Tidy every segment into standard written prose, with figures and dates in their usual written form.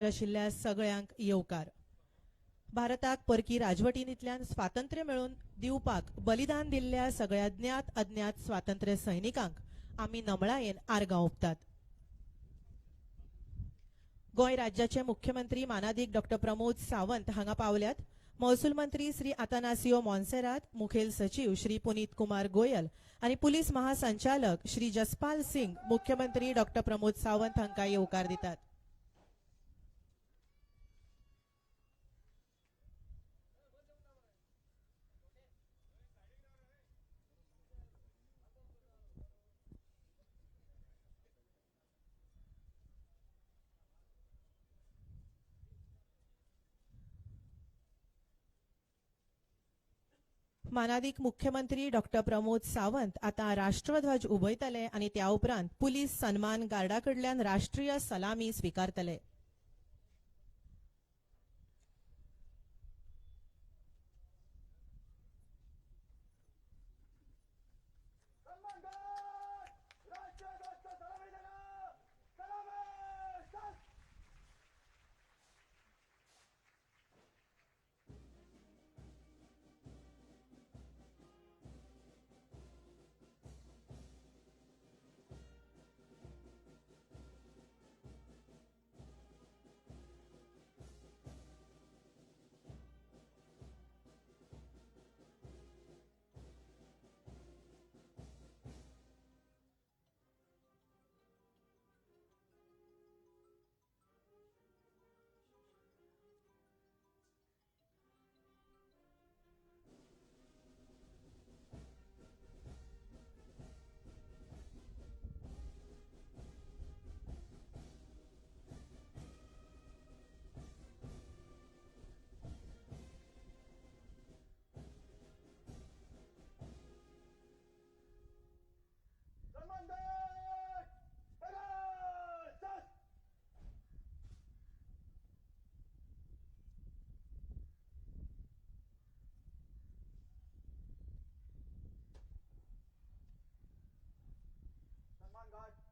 आशिल्ल्या सगळ्यांक येवकार. भारताक परकी राजवटींतल्यान स्वातंत्र्य मेळून दिवपाक बलिदान दिल्ल्या सगळ्या ज्ञात अज्ञात स्वातंत्र्य सैनिकांक आमी नमळायेन आर्गां ओंपतात. गोय राज्याचे मुख्यमंत्री मानादीक डॉ प्रमोद सावंत हांगा पावल्यात. महसूल मंत्री श्री आतानासियो मॉन्सेरात, मुखेल सचिव श्री पुनीत कुमार गोयल आणि पुलीस महासंचालक श्री जसपाल सिंग मुख्यमंत्री डॉ प्रमोद सावंत हांका येवकार दितात. मानादीक मुख्यमंत्री डॉ प्रमोद सावंत आता राष्ट्रध्वज उबयतले आणि त्या उपरांत पुलीस सन्मान गार्डाकडल्यान राष्ट्रीय सलामी स्वीकारतले.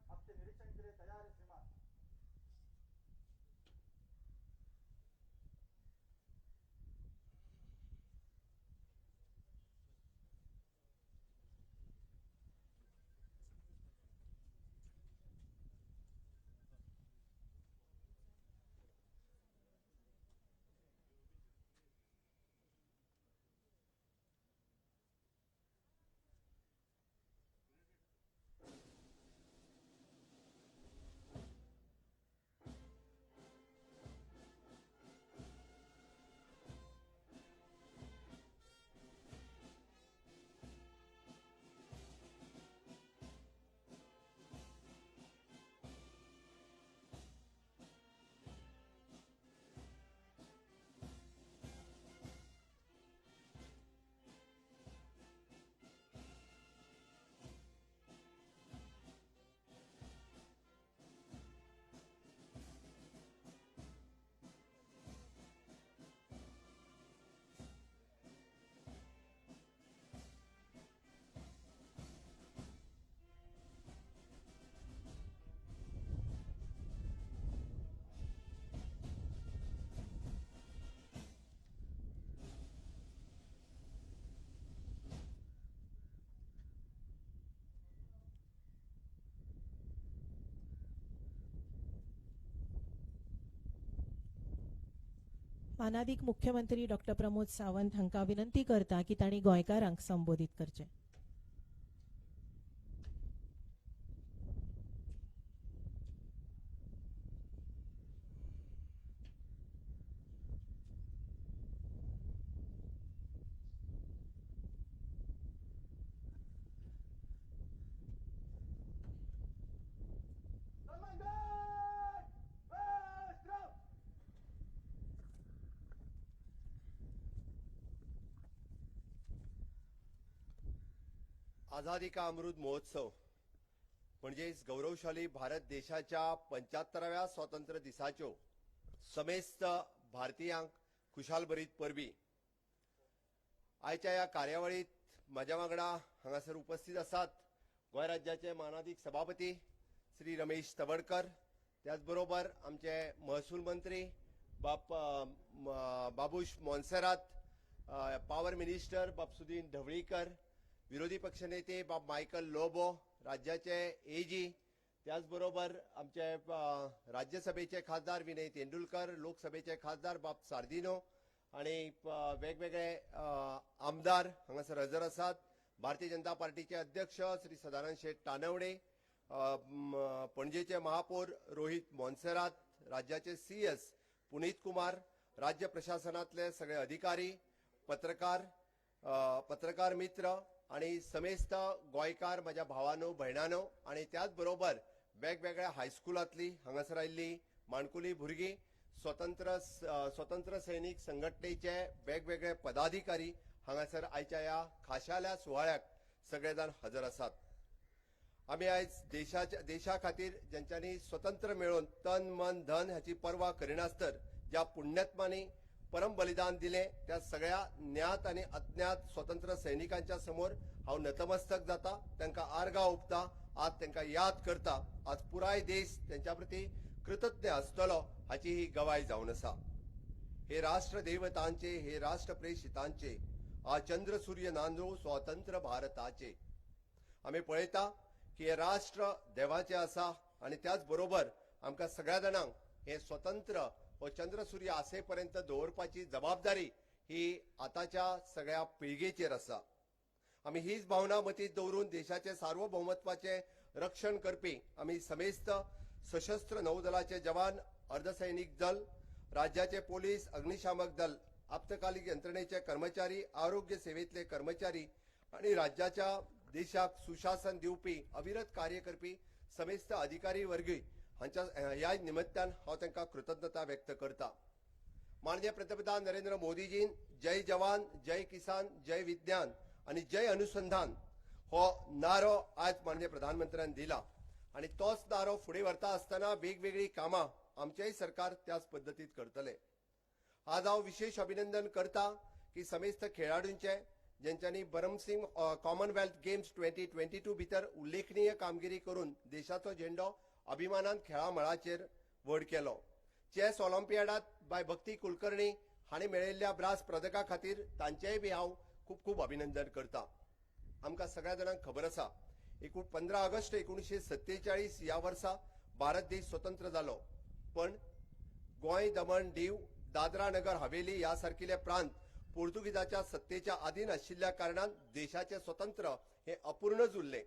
आपके निरीक्षण के लिए तैयार है श्रीमान. मानादीक मुख्यमंत्री डॉ प्रमोद सावंत हांका विनंती करता की तांणी गोंयकारांक संबोधित करचे. आझादी का अमृत महोत्सव म्हणजेच गौरवशाली भारत देशाच्या 75व्या स्वातंत्र्य दिसाच्यो समेस्त भारतीयांक खुशाल बरीत परबी. आयच्या ह्या कार्यावळीत माझ्या वांगडा हांगासर उपस्थित आसात गोंय राज्याचे मानादीक सभापती श्री रमेश तवडकर, त्याचबरोबर आमचे महसूल मंत्री बाबूश मोन्सेरात, पॉवर मिनिस्टर बाब सुदीन ढवळीकर, विरोधी पक्षनेते बाब मायकल लोबो, राज्याचे एजी, त्याचबरोबर आमचे राज्यसभेचे खासदार विनय तेंडुलकर, लोकसभेचे खासदार बाब सार्दिनो आणि वेगवेगळे आमदार हांगासर हजर आसात. भारतीय जनता पार्टीचे अध्यक्ष श्री सदानंद शेठ तानवडे, पणजेचे महापौर रोहित मोन्सेरात, राज्याचे सीएस पुनीत कुमार, राज्य प्रशासनातले सगळे अधिकारी, पत्रकार मित्र आणि समेस्त गोंयकार माझ्या भावांनो भयणांनो आणि त्याच बरोबर वेगवेगळ्या हायस्कुलांतली हांगासर आयिल्ली माणकुली भुरगीं, स्वतंत्र सैनिक संघटनेचे वेगवेगळे पदाधिकारी हांगासर आयच्या ह्या खाशाल्या सुवाळ्याक सगळेजाण हजर आसात. आमी आयज देशा खातीर ज्यांच्यांनी स्वतंत्र मेळोवन तन मन धन हाची पर्वा करिनासतर ज्या पुण्यात्मांनी परम बलिदान दिले त्या सगळ्या ज्ञात आणि अज्ञात स्वतंत्र सैनिकांच्या समोर हांव नतमस्तक जाता, तांकां आर्गां ओंपता, आज तांकां याद करता. आज पुराय देश त्यांच्या प्रती कृतज्ञ आसतलो हाची ही गवाय जावन आसा. हे राष्ट्र देवतांचे, हे राष्ट्र प्रेषितांचे, आ चंद्र सूर्य नांदो स्वतंत्र भारताचे. आमी पळयता की हे राष्ट्र देवाचे आसा आणि त्याच बरोबर आमकां सगळ्या जाणांक हे स्वतंत्र व चंद्र सूर्य आसेपर्यंत दवरपाची जबाबदारी ही आताच्या सगळ्या पिळगेचेर आसा. आमी हीच भावना मतींत दवरून देशाचे सार्वभौमत्वाचे रक्षण करपी आमी समेस्त सशस्त्र नौदलाचे जवान, अर्धसैनिक दल, राज्याचे पोलीस, अग्निशामक दल, आपत्कालीन यंत्रणेचे कर्मचारी, आरोग्य सेवेतले कर्मचारी आणि राज्याच्या देशाक सुशासन दिवपी अविरत कार्य करपी समेस्त अधिकारी वर्गी हांच्या ह्या निमित्तान हांव तांकां कृतज्ञता व्यक्त करता. माननीय पंतप्रधान नरेंद्र मोदीजीन जय जवान, जय किसान, जय विज्ञान आणि जय अनुसंधान हो नारो आज माननीय प्रधानमंत्र्यान दिला आणि तोच नारो फुडें व्हरता आसतना वेगवेगळी कामां आमचेय सरकार त्याच पद्दतीत करतले. आज हांव विशेष अभिनंदन करता की समेस्त खेळाडूंचे ज्यांच्यांनी बरमसिंग कॉमनवेल्थ गेम्स 2022 भितर उल्लेखनीय कामगिरी करून देशाचो झेंडो अभिमानान खेळा मळाचेर व्हड केलो. चेस ऑलिंपियाडात बाय भक्ती कुलकर्णी हांणी मेळयल्ल्या ब्रास पदका खातीर तांचेय बी हांव खूब खूब अभिनंदन करता. आमकां सगळ्या जाणांक खबर आसा 15 ऑगस्ट 1947 ह्या वर्सा भारत देश स्वतंत्र जालो, पण गोंय, दमण, दीव, दादरा नगर हवेली ह्या सारकिले प्रांत पोर्तुगीजाच्या सत्तेच्या अधीन आशिल्ल्या कारणान देशाचे स्वतंत्र हे अपूर्णच उरले.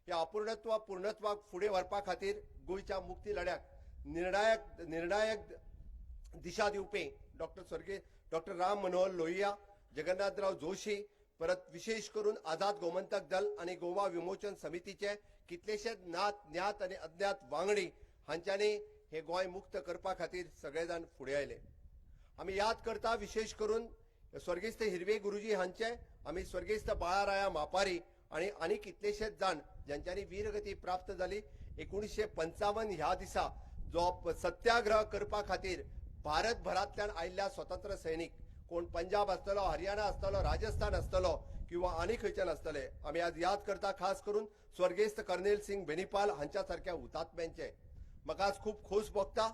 ह्या अपूर्णत्व पूर्णत्वाक फुडें व्हरपा खातीर गोंयच्या मुक्ती लढ्याक निर्णायक दिशा दिवपी डॉक्टर राम मनोहर लोहिया, जगन्नाथराव जोशी, परत विशेष करून आझाद गोमंतक दल आणि गोवा विमोचन समितीचे कितलेशेच ज्ञात आणि अज्ञात वांगडी हांच्यांनी हे गोंय मुक्त करपा खातीर सगळेजाण फुडें आयले. आमी याद करता विशेष करून स्वर्गीस्त हिरवे गुरुजी हांचे, आमी स्वर्गीस्त बाळाराया मापारी आणि कितलेशेच जाण ज्यांच्यांनी वीरगती प्राप्त जाली. 1955 ह्या दिसा जो सत्याग्रह करपा खातीर भारतभरांतल्यान आयिल्ल्या स्वतंत्र सैनिक, कोण पंजाब आसतलो, हरियाणा आसतलो, राजस्थान आसतलो किंवा आनी खंयच्यान आसतले, आमी आज याद करता खास करून स्वर्गीस्त कर्नेल सिंग बेनीपाल हांच्या सारख्या हुतात्म्यांचे. म्हाका आज खूब खोस भोगता,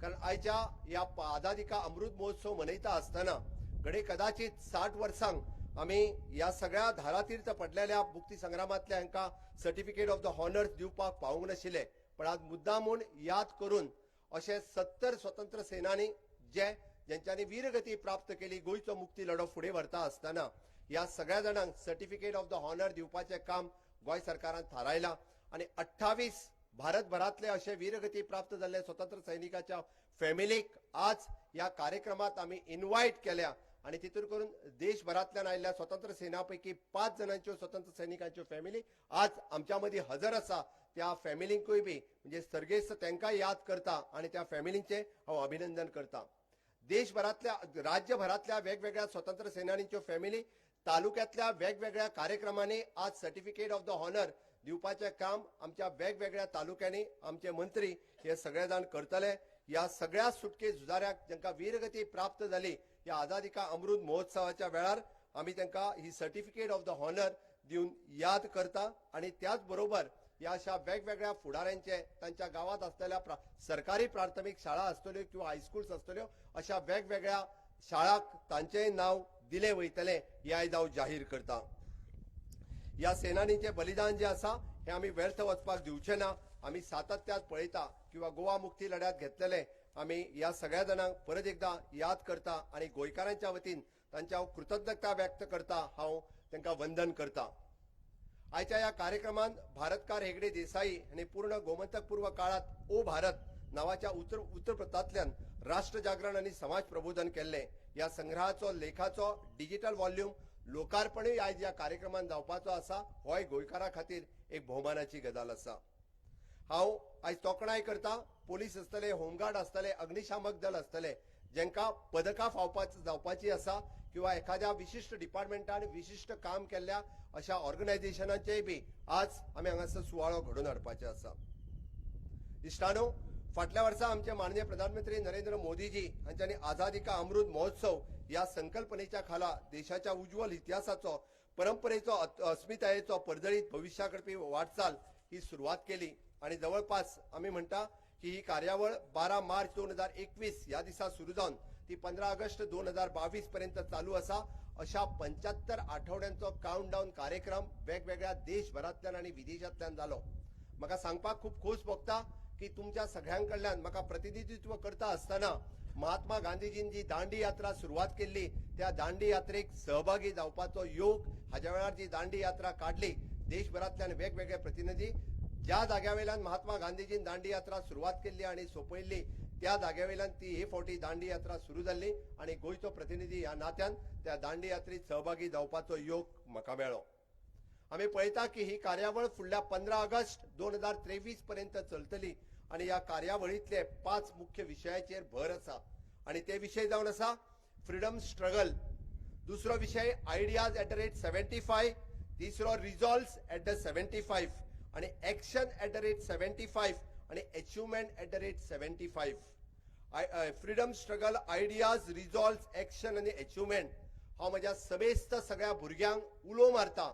कारण आयच्या ह्या आझादी का अमृत महोत्सव मनयता आसतना घडे कदाचित 60 वर्सांक आमी ह्या सगळ्या धारातीर्थ पडलेल्या मुक्ती संग्रामांतल्या हांकां सर्टिफिकेट ऑफ द हॉनर्स दिवपाक पावूंक नाशिल्ले, पण आज मुद्दामून याद करून अशे 70 स्वतंत्र सेनानी ज्यांच्यांनी वीरगती प्राप्त केली, गोंयचो मुक्ती लढो फुडें व्हरता आसतना ह्या सगळ्या जाणांक सर्टिफिकेट ऑफ द हॉनर दिवपाचें काम गोंय सरकारान थारायलां आणि 28 भारतभरांतले अशे वीरगती प्राप्त जाल्ले स्वतंत्र सैनिकाच्या फॅमिलीक आज ह्या कार्यक्रमात आमी इन्व्हाइट केल्या आणि तितून करून देशभरांतल्यान आयिल्ल्या स्वतंत्र सेनापैकी 5 जणांच्यो स्वतंत्र सैनिकांच्यो फॅमिली आज आमच्या मदीं हजर आसा. त्या फॅमिलींकूय बी म्हणजे सर्गेस्त तांकां याद करता आणि त्या फॅमिलींचे हांव अभिनंदन करता. देशभरातल्या राज्यभरातल्या वेगवेगळ्या स्वतंत्र सेनानींच्यो फॅमिली तालुक्यातल्या वेगवेगळ्या कार्यक्रमांनी आज सर्टिफिकेट ऑफ द हॉनर दिवपाचें काम आमच्या वेगवेगळ्या तालुक्यांनी आमचे मंत्री हे सगळे जाण करतले. ह्या सगळ्या सुटके झुजाऱ्याक जांकां वीरगती प्राप्त जाली ह्या आझादी का अमृत महोत्सवाच्या वेळार आमी तांकां ही सर्टिफिकेट ऑफ द हॉनर दिवन याद करता आणि त्याच बरोबर या अशा वेगवेगळ्या फुडाऱ्यांचे तांच्या गावात असलेल्या सरकारी प्राथमिक शाळा असतल्यो किंवा हायस्कूल्स असतल्यो अशा वेगवेगळ्या शाळांक तांचेय नाव दिले वयतले हे आयज हांव जाहीर करता. या सेनानीचे बलिदान जे आसा हे आमी व्यर्थ वचपाक दिवचे ना. आमी सातत्यात पळयता किंवा गोवा मुक्ती लढ्यात घेतलेले आमी या सगळ्या जाणांक परत एकदा याद करता आणि गोंयकारांच्या वतीन तांच्या कृतज्ञता व्यक्त करता. हांव तांकां वंदन करता. आयच्या या कार्यक्रमात भारतकार हेगडे देसाई हांणी पूर्ण गोमंतकपूर्व काळात ओ भारत नावाच्या उत्तरप्रतांतल्यान राष्ट्र जागरण आणि समाज प्रबोधन केल्ले. या संग्रहाचो लेखाचो डिजिटल व्हॉल्यूम लोकार्पणूय आयज या कार्यक्रमात जावपाचो आसा. होय गोंयकारां खातीर एक भोवमानाची गजाल आसा. हांव आयज तोखणाय करता पोलीस आसतले, होमगार्ड आसतले, अग्निशामक दल आसतले जेंकां पदकां जावपाची आसा किंवा एखाद्या विशिष्ट डिपार्टमेंटान विशिष्ट काम केल्ल्या अशा ऑर्गनायझेशनांचेय बी आज आमी हांगासर सुवाळो घडोवन हाडपाचे आसा. इश्टानो, फाटल्या वर्सा आमचे माननीय प्रधानमंत्री नरेंद्र मोदीजी हांच्यांनी आझादी का अमृत महोत्सव या संकल्पनेच्या खाला देशाच्या उज्ज्वल इतिहासाचो, परंपरेचो, अस्मितायेचो पर्जळीत भविष्या करपी वाटचाल ही सुरवात केली आणि जवळपास आमी म्हणटा की ही कार्यावळ 12 मार्च 2021 या दिसा सुरू जावन ती 15 ऑगस्ट 2022 पर्यंत चालू आसा. अशा 75 आठवड्यांचो काउंटडाऊन कार्यक्रम वेगवेगळ्या देशभरांतल्यान आणि विदेशांतल्यान जालो. म्हाका सांगपाक खूब खोस भोगता की तुमच्या सगळ्यांकडल्यान म्हाका प्रतिनिधित्व करता आसतना महात्मा गांधीजीन जी दांडी यात्रा सुरवात केल्ली त्या दांडी यात्रेक सहभागी जावपाचो योग, हाज्या वेळार जी दांडी यात्रा काढली देशभरांतल्यान वेगवेगळे प्रतिनिधी, ज्या जाग्यावेल्यान महात्मा गांधीजीन दांडी यात्रा सुरवात केल्ली आणि सोंपयल्ली त्या जाग्यावेल्यान ती हे फावटी दांडी यात्रा सुरू जाल्ली आणि गोंयचो प्रतिनिधी ह्या नात्यान त्या दांडी यात्रेत सहभागी जावपाचो योग म्हाका मेळ्ळो. आमी पळयता की ही कार्यावळ फुडल्या 15 ऑगस्ट 2023 पर्यंत चलतली आणि या कार्यावळीतले 5 मुख्य विशयाचेर भर आसा आणि ते विषय जावन आसा फ्रीडम स्ट्रगल, दुसरो विषय आयडियाज एट द रेट 75, तिसरो रिझॉल्व्स एट द 75 आणि एक्शन एट द रेट 75 आणि achievement at the rate 75. Freedom struggle, ideas, resolves, action आणि अचिव्हमेंट हांव म्हज्या समेस्त सगळ्या भुरग्यांक उलो मारता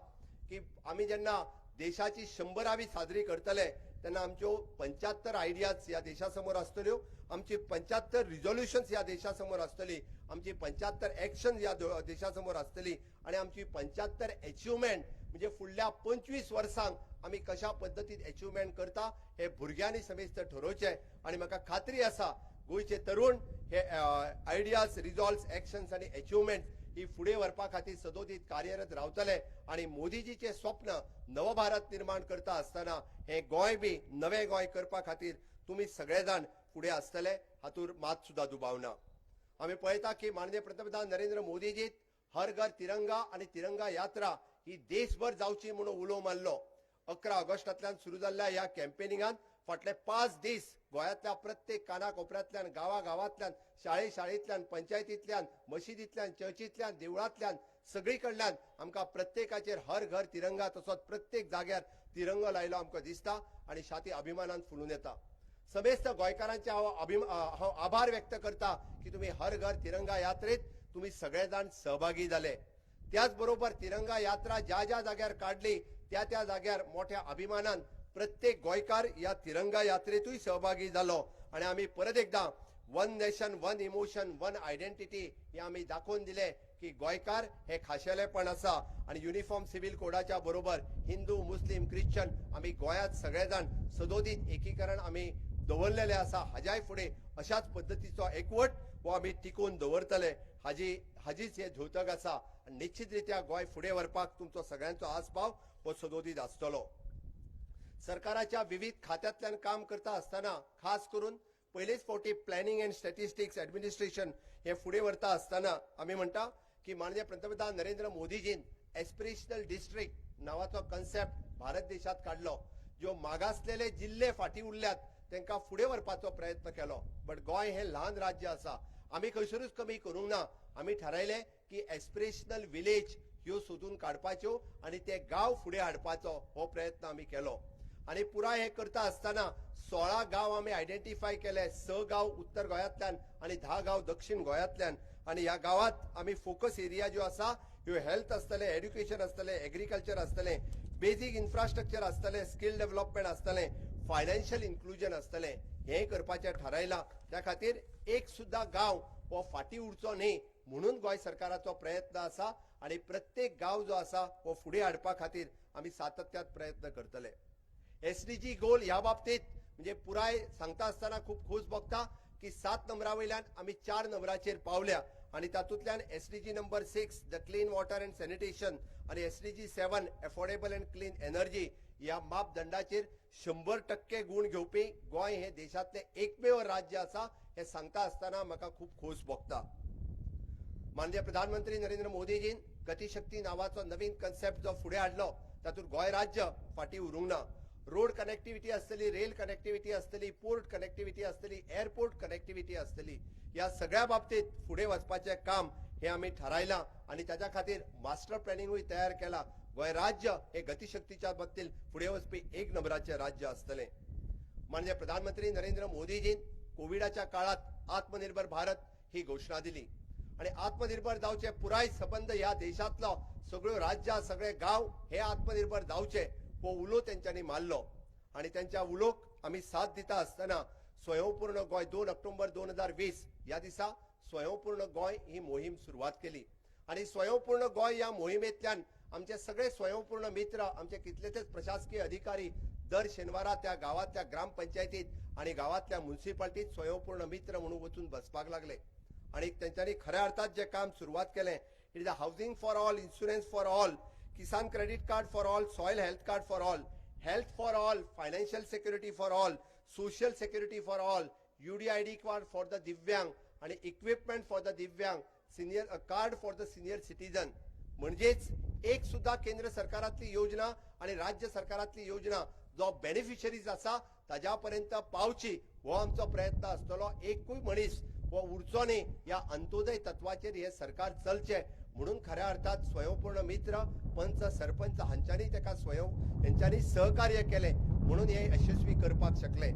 की आमी जेन्ना देशाची 100वी साजरी करतले तेन्ना आमच्यो 75 आयडियाज ह्या देशासमोर आसतल्यो, आमची 75 रिझोल्युशन्स ह्या देशासमोर आसतली, आमची 75 एक्शन ह्या देशासमोर आसतली आणि आमची 75 अचिव्हमेंट म्हणजे फुडल्या 25 वर्सांक आमी कशा पद्दतीन अचिव्हमेंट करता हे भुरग्यांनी समेस्त ठरोवचे. आणि म्हाका खात्री आसा गोंयचे तरुण हे आयडियाज, रिझॉल्व्स, एक्शन्स आणि अचिव्हमेंट ही फुडें व्हरपा खातीर सदोदीत कार्यरत रावतले आणि मोदीजीचे स्वप्न नवभारत निर्माण करता आसतना हे गोंय बी नवे गोंय करपा खातीर तुमी सगळे जाण फुडें आसतले हातूर मात सुद्धा दुबाव ना. आमी पळयता की माननीय पंतप्रधान नरेंद्र मोदीजी हर घर तिरंगा आणि तिरंगा यात्रा ही देशभर जावची म्हणून उलो मारलो. 11 ऑगस्टांतल्यान सुरू जाल्ल्या ह्या कॅम्पेनिंगात फाटले 5 दीस गोंयांतल्या प्रत्येक कानाकोपऱ्यांतल्यान, गांवांतल्यान, शाळेंतल्यान, पंचायतींतल्यान, मशिदींतल्यान, चर्चींतल्यान, देवळांतल्यान सगळी कडल्यान आमकां प्रत्येकाचेर हर घर तिरंगा तसोच प्रत्येक जाग्यार तिरंगो लायलो आमकां दिसता आणि छाती अभिमानान फुलून येता. समेस्त गोंयकारांचे हांव आभार व्यक्त करता की तुम्ही हर घर तिरंगा यात्रेत तुम्ही सगळे जाण सहभागी जाले. त्याच बरोबर तिरंगा यात्रा ज्या ज्या जाग्यार काढली त्या जाग्यार मोठ्या अभिमानान प्रत्येक गोंयकार या तिरंगा यात्रेतूय सहभागी जालो आणि आम्ही परत एकदा one nation, one emotion, one identity हे आम्ही दाखवून दिले की गोंयकार हे खाशेलेपण आसा आणि युनिफॉर्म सिव्हिल कोडाच्या बरोबर हिंदू, मुस्लिम, ख्रिश्चन आम्ही गोंयांत सगळे जाण सदोदीत एकीकरण आम्ही दवरलेले आसा. हाज्याय फुडें अशाच पद्दतीचो एकवट हो आम्ही टिकून दवरतले हाजीच हे द्योतक आसा. निश्चितरित्या गोंय फुडें व्हरपाक तुमचो सगळ्यांचो आस्पाव हो सदोदीत आसतलो. सरकाराच्या विविध खात्यांतल्यान काम करता आसतना खास करून पयलेच फावटी प्लॅनिंग अँड स्टॅटिस्टिक्स ऍडमिनिस्ट्रेशन हे फुडें व्हरता आसतना आमी म्हणटा की माननीय पंतप्रधान नरेंद्र मोदीजीन एस्पिरेशनल डिस्ट्रिक्ट नावाचो कन्सेप्ट भारत देशात काढलो. ज्यो मागासलेले जिल्हे फाटी उरल्यात तांकां फुडें व्हरपाचो प्रयत्न केलो. बट गोंय हे ल्हान राज्य आसा, आमी खंयसरूच कमी करूंक ना. आमी थारायलें की एस्पिरेशनल विलेज ह्यो सोदून काडपाच्यो आणि ते गांव फुडें हाडपाचो हो प्रयत्न आमी केलो. आणि पुराय हे करता आसतना 16 गांव आमी आयडेंटिफाय केले. 6 गांव उत्तर गोंयांतल्यान आणि 10 गांव दक्षिण गोंयांतल्यान. आणि ह्या गावात आमी फोकस एरिया ज्यो आसा ह्यो हेल्थ आसतले, एड्युकेशन आसतले, एग्रीकल्चर आसतले, बेसिक इन्फ्रास्ट्रक्चर आसतलें, स्किल डेव्हलपमेंट आसतलें, फायनान्शियल इन्क्लुजन आसतलें, हें करपाचें थारायलां. त्या खातीर एक सुद्दां गांव हो फाटीं उरचो न्ही म्हणून गोंय सरकाराचो प्रयत्न आसा आनी प्रत्येक गांव जो आसा हो फुडें हाडपा खातीर आमी सातत्यान प्रयत्न करतले. एसडीजी गोल ह्या बाबतींत म्हणजे पुराय सांगता आसतना खूब खोस भोगता की 7 नंबरा वयल्यान आमी 4 नंबराचेर पावल्या आनी तातूंतल्यान SDG number 6 the clean water and sanitation आनी SDG 7 affordable and clean energy ह्या मापदंडाचेर 100% गुण घेवपी गोंय हे देशांतले एकमेव राज्य आसा हे सांगता आसतना म्हाका खूब खोस भोगता. माननीय प्रधानमंत्री नरेंद्र मोदीजीन गतीशक्ती नावाचो नवीन कन्सेप्ट जो फुडें हाडलो तातूंत गोंय राज्य फाटीं उरूंक ना. रोड कनेक्टिविटी आसतली, रेल कनेक्टिविटी आसतली, पोर्ट कनेक्टिविटी आसतली, एअरपोर्ट कनेक्टिविटी आसतली, ह्या सगळ्या बाबतींत फुडें वचपाचें काम हे आमी थारायलां आनी ताच्या खातीर मास्टर प्लॅनिंगूय तयार केलां. गोंय राज्य हे गतीशक्तीच्या बाबतींत फुडें वचपी एक नंबराचें राज्य आसतलें. माननीय प्रधानमंत्री नरेंद्र मोदीजीन कोविडाच्या काळात आत्मनिर्भर भारत ही घोषणा दिली आणि आत्मनिर्भर जावचे पुराय संबंध ह्या देशांतलो सगळ्यो राज्यां सगळे गांव हे आत्मनिर्भर जावचे हो उलो तेंच्यांनी मारलो आणि त्यांच्या उलोक आमी साथ दिता आसतना स्वयंपूर्ण गोंय 2 ऑक्टोबर 2020 ह्या दिसा स्वयंपूर्ण गोंय ही मोहीम सुरवात केली आणि स्वयंपूर्ण गोंय ह्या मोहिमेंतल्यान आमचे सगळे स्वयंपूर्ण मित्र आमचे कितलेशेच प्रशासकीय अधिकारी दर शेनवारा त्या गावातल्या ग्रामपंचायतीत आणि गावातल्या म्युनिसिपालिटीत स्वयंपूर्ण मित्र म्हणून वचून बसपाक लागले आणि त्यांच्यानी खऱ्या अर्थात जे काम सुरुवात केले it is a housing for all, insurance for all, Kisan credit card for all, soil health card for all, health for all, financial security for all, social security for all, UDID card for the दिव्यांग आणि equipment for the दिव्यांग, senior card for the senior citizen. म्हणजेच एक सुद्धा केंद्र सरकारातली योजना आणि राज्य सरकारातली योजना जो बेनिफिशरीज आसा ताज्यापर्यंत पावची हो आमचो प्रयत्न आसतलो. एकूय मनीस हो उरचो न्ही ह्या अंत्योदय तत्वाचेर हे सरकार चलचे म्हणून खऱ्या अर्थात स्वयंपूर्ण मित्र, पंच, सरपंच हांच्यांनी ताका हेंच्यांनी सहकार्य केले म्हणून हे यशस्वी करपाक शकले.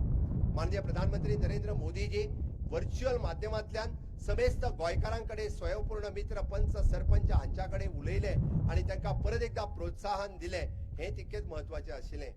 माननीय प्रधानमंत्री नरेंद्र मोदीजी व्हर्च्युअल माध्यमांतल्यान समेस्त गोंयकारांकडे स्वयंपूर्ण मित्र, पंच, सरपंच हांच्याकडे उलयले आणि तांकां परत एकदा प्रोत्साहन दिले हे तितकेच महत्वाचे आशिल्ले.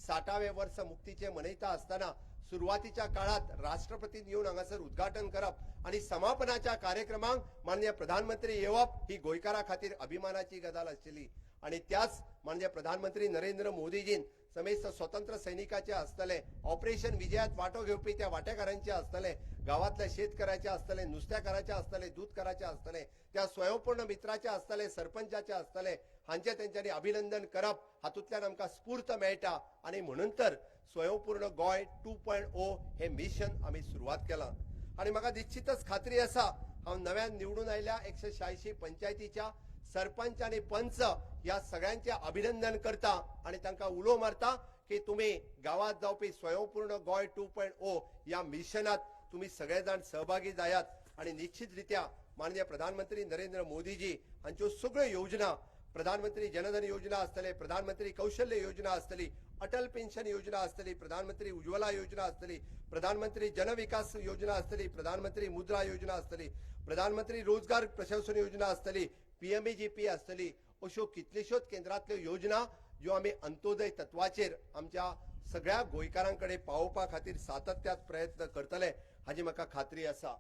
60वें वर्स मुक्तीचे मनयता आसतना सुरुवातीच्या काळात राष्ट्रपतीन येवन हांगासर उद्घाटन करप आणि समापनाच्या कार्यक्रमांक माननीय प्रधानमंत्री येवप ही गोंयकारां खातीर अभिमानाची गजाल आशिल्ली आणि त्याच माननीय प्रधानमंत्री नरेंद्र मोदीजीन समेस्त स्वतंत्र सैनिकाचे आसतले, ऑपरेशन विजयात वांटो घेवपी त्या वांटेकारांचे आसतले, गावातल्या शेतकाराचे आसतले, नुस्तेकाराचे आसतले, दूधकाराचे आसतले, त्या स्वयंपूर्ण मित्राचे आसतले, सरपंचाचे आसतले हांचे तेंच्यांनी अभिनंदन करप हातूंतल्यान आमकां स्फूर्त मेळटा आणि म्हणून तर स्वयंपूर्ण गोंय 2.0 हे मिशन आमी सुरुवात केलां आणि म्हाका निश्चितच खात्री आसा हांव नव्यान निवडून आयल्या 186 पंचायतीच्या सरपंच आणि पंच या सगळ्यांचे अभिनंदन करता आणि तांकां उलो मारता की तुम्ही गावात जावपी स्वयंपूर्ण गोंय 2.0 या मिशनात तुम्ही सगळेजण सहभागी जायात आणि निश्चितरित्या माननीय प्रधानमंत्री नरेंद्र मोदीजी हांच्यो सगळ्यो योजना, प्रधानमंत्री जनधन योजना आसतले, प्रधानमंत्री कौशल्य योजना आसतली, अटल पेन्शन योजना आसतली, प्रधानमंत्री उज्ज्वला योजना आसतली, प्रधानमंत्री जन विकास योजना आसतली, प्रधानमंत्री मुद्रा योजना आसतली, प्रधानमंत्री रोजगार प्रशासन योजना आसतली, PMEGP आसतली, अश्यो कितल्योश्योच केंद्रांतल्यो योजना ज्यो आमी अंत्योदय तत्वाचेर आमच्या सगळ्या गोंयकारांकडे पावोवपा खातीर सातत्यात प्रयत्न करतले हाची म्हाका खात्री आसा.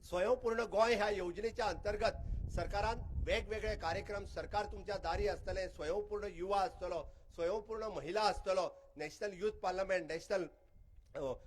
स्वयंपूर्ण गोंय ह्या योजनेच्या अंतर्गत सरकारान वेगवेगळे कार्यक्रम सरकार तुमच्या दारी आसतले, स्वयंपूर्ण युवा आसतलो, स्वयंपूर्ण महिला आसतलो, national youth parliament, national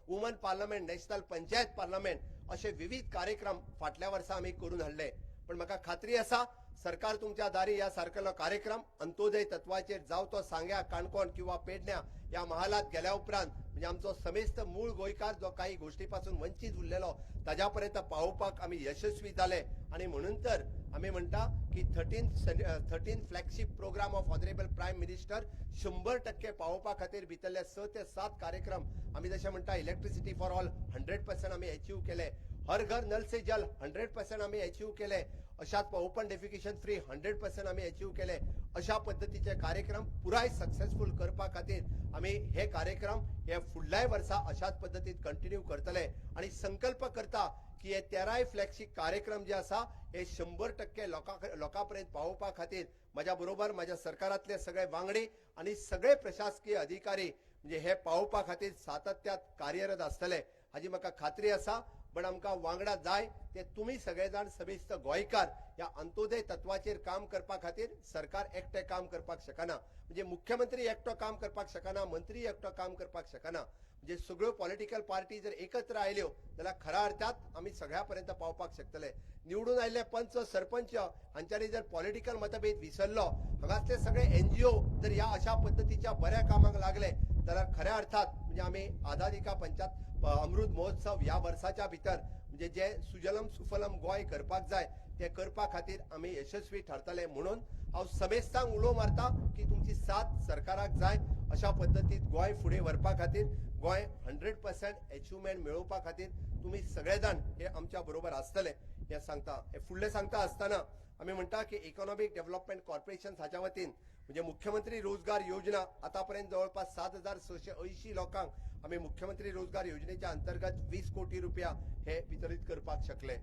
woman parliament, national panchayat parliament असे विविध कार्यक्रम फाटल्या वर्सा आमी करून हाडले. पण म्हाका खात्री आसा सरकार तुमच्या दारी या सारकेलो कार्यक्रम अंत्योदय तत्वाचेर जावं तो सांग्या, काणकोण किंवा पेडण्या या महालात गेल्या उपरांत म्हणजे आमचो समेस्त मूळ गोंयकार जो काही गोष्टीपासून वंचित उरलेलो ताज्यापर्यंत पावोवपाक आमी यशस्वी जाले आणि म्हणून तर आमी म्हणटा की 13 flagship program of honourable prime minister 100% पावोवपा खातीर भितरले 6 ते 7 कार्यक्रम आमी जशें म्हणटा इलेक्ट्रिसिटी फॉर ऑल 100% आमी अचीव केले. हर घर नल से जल 100% आम्ही अचीव केले, अशाच ओपन डेफिकेशन फ्री 100% आम्ही अचीव केले. अशा पद्धतीचे कार्यक्रम पुराय सक्सेसफुल करपा खातीर आम्ही हे कार्यक्रम हे फुडल्याय वर्सा अशाच पद्धतीत कंटिन्यू करतले आणि संकल्प करता की हे 13 फ्लॅगशिप कार्यक्रम जे आसा हे 100% लोकांपर्यंत पावोवपा खातीर माझ्या बरोबर माझ्या सरकारातले सगळे वांगडी आणि सगळे प्रशासकीय अधिकारी म्हणजे हे पावोवपा खातीर सातत्यात कार्यरत आसतले हाजी म्हाका खात्री आसा. पण आमकां वांगडा जाय ते तुम्ही सगळेजाण समिस्त गोंयकार या अंत्योदय तत्वाचेर काम करपा खातीर सरकार एकटे काम करपाक शकना. म्हणजे मुख्यमंत्री एकटो काम करपाक शकना, मंत्री एकटो काम करपाक शकना. म्हणजे सगळ्यो पॉलिटिकल पार्टी जर एकत्र आयल्यो जाल्यार खऱ्या अर्थात आम्ही सगळ्यापर्यंत पावपाक शकतले. निवडून आयले पंच सरपंच हांच्यानी जर पॉलिटिकल मतभेद विसरलो, हांगासले सगळे NGO जर या अशा पद्धतीच्या बऱ्या कामाक लागले जाल्यार खऱ्या अर्थात म्हणजे आम्ही आझादी का पंचायत अमृत महोत्सव या वर्षाच्या भितर म्हणजे जे सुजलम सुफलम गोंय करपाक जाय ते करपा खातीर आम्ही यशस्वी ठरतले. म्हणून हांव समेस्तांक उलो मारता की तुमची साथ सरकाराक जाय. अशा पद्धतीत गोंय फुडें व्हरपा खातीर गोंय 100% अचिव्हमेंट मेळोवपा खातीर तुम्ही सगळेजाण हे आमच्या बरोबर आसतले हे सांगता. हे फुडले सांगता आसतना आम्ही म्हणटा की इकॉनॉमिक डेव्हलपमेंट कॉर्पोरेशन हाच्या वतीन म्हणजे मुख्यमंत्री रोजगार योजना आतापर्यंत जवळपास 7,680 लोकांक आम्ही मुख्यमंत्री रोजगार योजनेच्या अंतर्गत 20 कोटी रुपया हे वितरित करपाक शकले.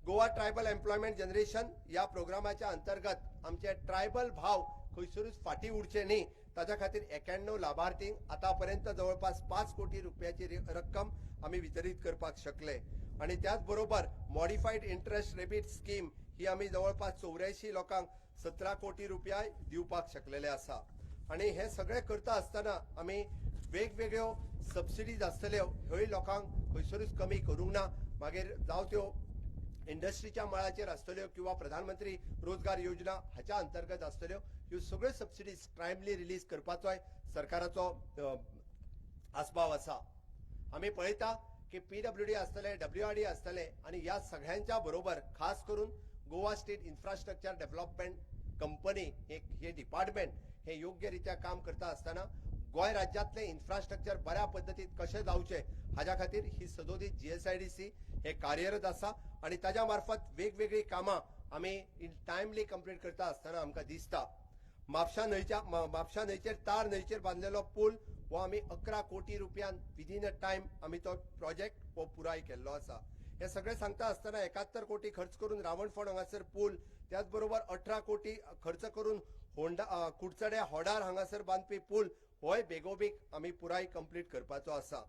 गोवा ट्रायबल एम्प्लॉयमेंट जनरेशन या प्रोग्रामाच्या अंतर्गत आमचे ट्रायबल भाव खंयसरूच फाटी उरचे न्ही ताच्या खातीर 91 लाभार्थींक आतापर्यंत जवळपास 5 कोटी रुपयाची रक्कम आम्ही वितरित करपाक शकले. आणि त्याच बरोबर मॉडिफाईड इंटरेस्ट रेबीट स्कीम ही आम्ही जवळपास 84 लोकांक 17 कोटी रुपया दिवपाक शकलेले आसा. आणि हे सगळे करता आसतना आम्ही वेगवेगळ्यो सबसिडीज आसतल्यो ह्योय लोकांक खंयसरूच कमी करूंक ना. मागीर जावं त्यो इंडस्ट्रीच्या मळाचेर आसतल्यो किंवा प्रधानमंत्री रोजगार योजना हाच्या अंतर्गत आसतल्यो ह्यो सगळ्यो सबसिडीज टायमली रिलीज करपाचोय सरकाराचो आस्पाव आसा. आम्ही पळयता की PWD आसतले, WRD आसतले आणि या सगळ्यांच्या बरोबर खास करून Goa state infrastructure development company हे डिपार्टमेंट हे योग्य रित्या काम करता असताना गोय राज्यातले इन्फ्रास्ट्रक्चर बऱ्या पद्धतीत कशे जावचे हाच्या खातीर ही सदोदित GSIDC हे कार्यरत आसा आणि ताज्या मार्फत वेगवेगळी कामां आम्ही टायमली कंप्लीट करता असताना आमकां दिसता. म्हापशा न्हंयचेर तार न्हंयचेर बांदलेलो पूल हो आम्ही 11 कोटी रुपयान विदिन अ टाइम आम्ही तो प्रोजेक्ट हो पुराय केल्लो आसा. हे सगळे सांगता असताना 71 कोटी खर्च करून रावणफोंड हांगासर पूल, त्याच बरोबर 18 कोटी खर्च करून कुडचडे होडार हांगासर बांदपी पूल होय बेगोबेग आम्ही पुराय कंप्लीट करपाचो आसा.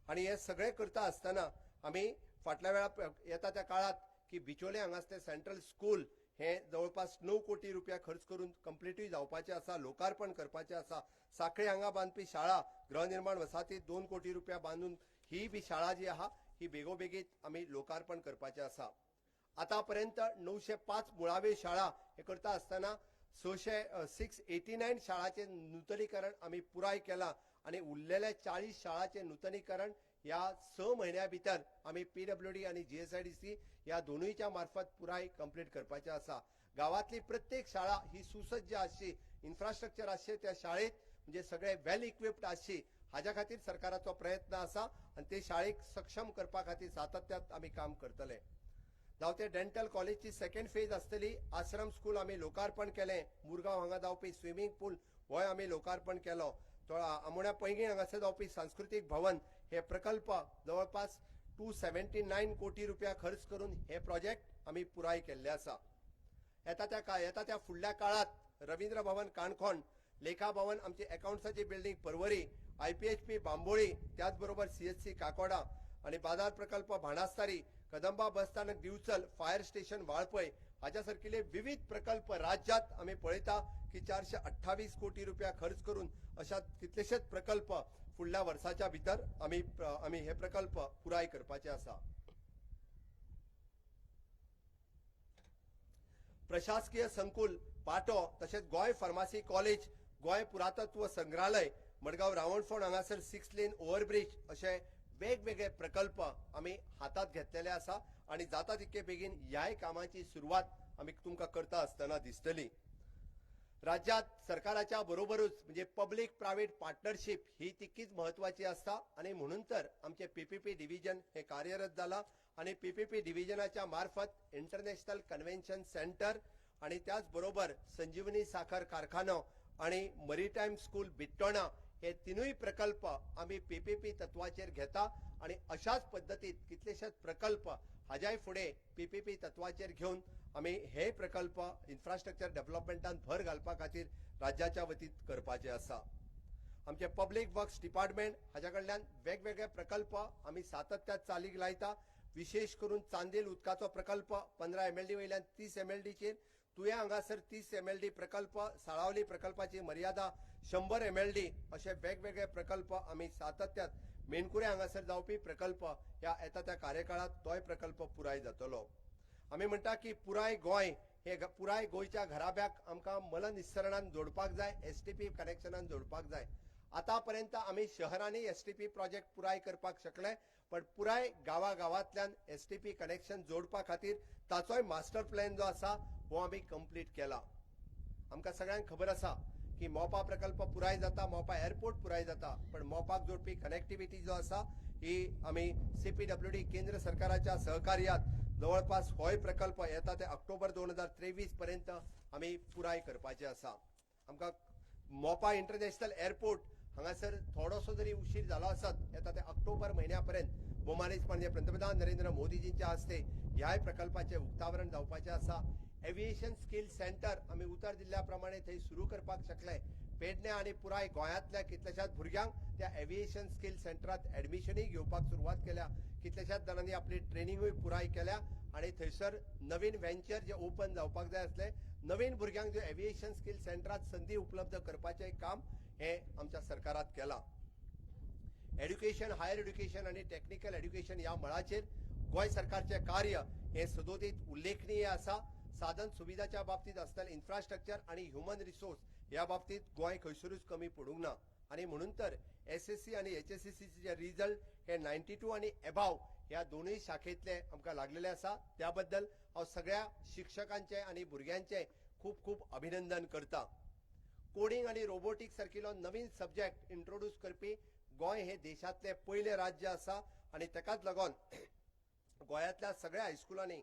आणि हे सगळे करता असताना आम्ही फाटल्या वेळा येता त्या काळात की बिचोले हांगासले सेंट्रल स्कूल हे जवळपास 9 कोटी रुपया खर्च करून कंप्लीटूय जावपाचे आसा, लोकार्पण करपाचे आसा. साखळे हांगा बांदपी शाळा गृहनिर्माण वसाहतीत 2 कोटी रुपया बांदून ही बी शाळा जी आहा ही बेगोबेगीत आम्ही लोकार्पण करपाचे आसा. आतापर्यंत 905 मुळावे शाळा हे करता असताना 689 शाळाचे नूतनीकरण आम्ही पुराय केला आणि उरलेल्या 40 शाळाचे नूतनीकरण या 6 महिन्या भितर आम्ही PWD आणि GSIDC या दोन्हीच्या मार्फत पुराय कंप्लीट करपाचे आसा. गावातली प्रत्येक शाळा ही सुसज्ज आसची, इन्फ्रास्ट्रक्चर आसचे त्या शाळेत म्हणजे सगळे वेल इक्विप्ड आसची हाच्या खातीर सरकाराचो प्रयत्न आसा आणि ते शाळेक सक्षम करपा खातीर सातत्यात आम्ही काम करतले. जावं ते डेंटल कॉलेजची सेकंड फेज आसतली आश्रम स्कूल आम्ही लोकार्पण केले. मुरगांव हांगा जावपी स्विमींग पूल होय आम्ही लोकार्पण केलो. तो आमोण्या पैंगीण हांगासर जावपी सांस्कृतिक भवन हे प्रकल्प जवळपास 279 कोटी रुपया खर्च करून हे प्रोजेक्ट आम्ही पुराय केल्ले आसा. येता त्या फुडल्या काळात रवींद्र भवन काणकोण, लेखा भवन आमची अकाउंट्साची बिल्डिंग परवरी, IPHP बांबोळी, त्याच बरोबर CHC काकोडा आणि बाजार प्रकल्प भाणास्तारी, कदंबा बस स्थानक दिवचल, फायर स्टेशन वाळपय हाच्या सारखिले विविध प्रकल्प राज्यात आम्ही पळयता की 428 कोटी रुपया खर्च करून अशा कितलेशेच प्रकल्प फुडल्या वर्षाच्या भितर आम्ही हे प्रकल्प पुराय करपाचे आसा. प्रशासकीय संकुल पाटो तसेच गोय फार्मसी कॉलेज, गोय पुरातत्व संग्रहालय, मडगाव रावणफोंड हांगासर 6 लेन ओव्हरब्रिज असे वेगवेगळे प्रकल्प आम्ही हातात घेतलेले आसा आणि जाता तितके बेगीन ह्याय कामाची सुरुवात आम्ही तुमकां करता असताना दिसतली. राज्यात सरकाराच्या बरोबरूच म्हणजे पब्लिक प्रायव्हेट पार्टनरशिप ही तितकीच महत्वाची असता आणि म्हणून तर आमचे पीपीपी डिव्हिजन हे कार्यरत झाला आणि पीपीपी डिव्हिजनाच्या मार्फत इंटरनॅशनल कन्व्हेन्शन सेंटर आणि त्याचबरोबर संजीवनी साखर कारखानो आणि मरीटाईम स्कूल बिट्टोणा हे तिनूय प्रकल्प आम्ही पीपीपी तत्वाचेर घेता आणि अशाच पद्धतीत कितलेशेच प्रकल्प हाज्याय फुडें पीपीपी तत्वाचेर घेवन आम्ही हे प्रकल्प इन्फ्रास्ट्रक्चर डेव्हलपमेंटान भर घालपा खातीर राज्याच्या वतीन करपाचे आसा. आमचे पब्लिक वर्क्स डिपार्टमेंट हाज्या कडल्यान वेगवेगळे प्रकल्प आम्ही सातत्यात चालीक लायता. विशेष करून चांदेल उदकाचो प्रकल्प 15 MLD वयल्यान 30 MLD चेर तुया हांगासर 30 MLD प्रकल्प, साळावली प्रकल्पाची मर्यादा 100 MLD असे वेगवेगळे प्रकल्प आम्ही सातत्यात मेणकुरे हांगासर जावपी प्रकल्प ह्या येता त्या कार्यकाळात तोय प्रकल्प पुराय जातलो. आम्ही म्हणटा की पुराय गोंय हे पुराय गोंयच्या घराब्याक आमकां मलनिस्सरणान जोडपाक जाय, एसटीपी कनेक्शनान जोडपाक जाय. आतापर्यंत आम्ही शहरांनी एसटीपी प्रोजेक्ट पुराय करपाक शकले, पण पुराय गावागावांतल्यान एसटीपी कनेक्शन जोडपा खातीर ताचोय मास्टर प्लॅन जो आसा हो आम्ही कंप्लीट केला. आमकां सगळ्यांक खबर आसा की मोपा प्रकल्प पुराय जाता, मोपा एअरपोर्ट पुराय जाता, पण मोपाक जोडपी कनेक्टिव्हिटी जो आसा ही आम्ही सीपीडब्ल्यूडी केंद्र सरकाराच्या सहकार्यात जवळपास होय प्रकल्प येता ते ऑक्टोबर 2023 पर्यंत आम्ही पुराय करपाचे आसा. आमकां मोपा इंटरनॅशनल एअरपोर्ट हांगासर थोडोसो जरी उशीर जालो आसत येता ते ऑक्टोबर म्हयन्यापर्यंत भौमानीस म्हणजे पंतप्रधान नरेंद्र मोदीजींच्या हस्ते ह्याय प्रकल्पाचे उक्तावरण जावपाचे आसा. एव्हिएशन स्किल सेंटर आम्ही उतर जिल्ल्याप्रमाणे थंय सुरू करपाक शकले. पेडण्या आणि पुराय गोंयांतल्या कितल्याशाच भुरग्यांक त्या एव्हिएशन स्किल सेंटरात ऍडमिशनूय घेवपाक सुरवात केल्या. कितल्याशाच जाणांनी आपली ट्रेनिंगूय पुराय केल्या आणि थंयसर नवीन व्हेंचर जे ओपन जावपाक जाय आसले, नवीन भुरग्यांक जे एव्हिएशन स्किल सेंटरात संधी उपलब्ध करपाचे काम हे आमच्या सरकारात केला. एड्युकेशन, हायर एड्युकेशन आणि टेक्निकल एड्युकेशन या मळाचेर गोंय सरकारचे कार्य हे सदोदीत उल्लेखनीय आसा. साधन सुविधाच्या बाबतीत असताना इन्फ्रास्ट्रक्चर आणि ह्युमन रिसोर्स या बाबतीत गोंय खंयसरूच कमी पडूंक ना आणि म्हणून तर एसएससी आणि एचएससीचे रिझल्ट हे 92 आणि एबाव या दोन्ही शाखेतले आमकां लागलेले आसा. त्याबद्दल हांव सगळ्या शिक्षकांचे आणि भुरग्यांचे खूप खूप अभिनंदन करता. कोडिंग आणि रोबोटिक्स सारकिलो नवीन सब्जेक्ट इंट्रोड्यूस करपी गोंय हे देशातले पहिले राज्य आसा आणि ताकाच लागून गोंयांतल्या सगळ्या हायस्कुलांनी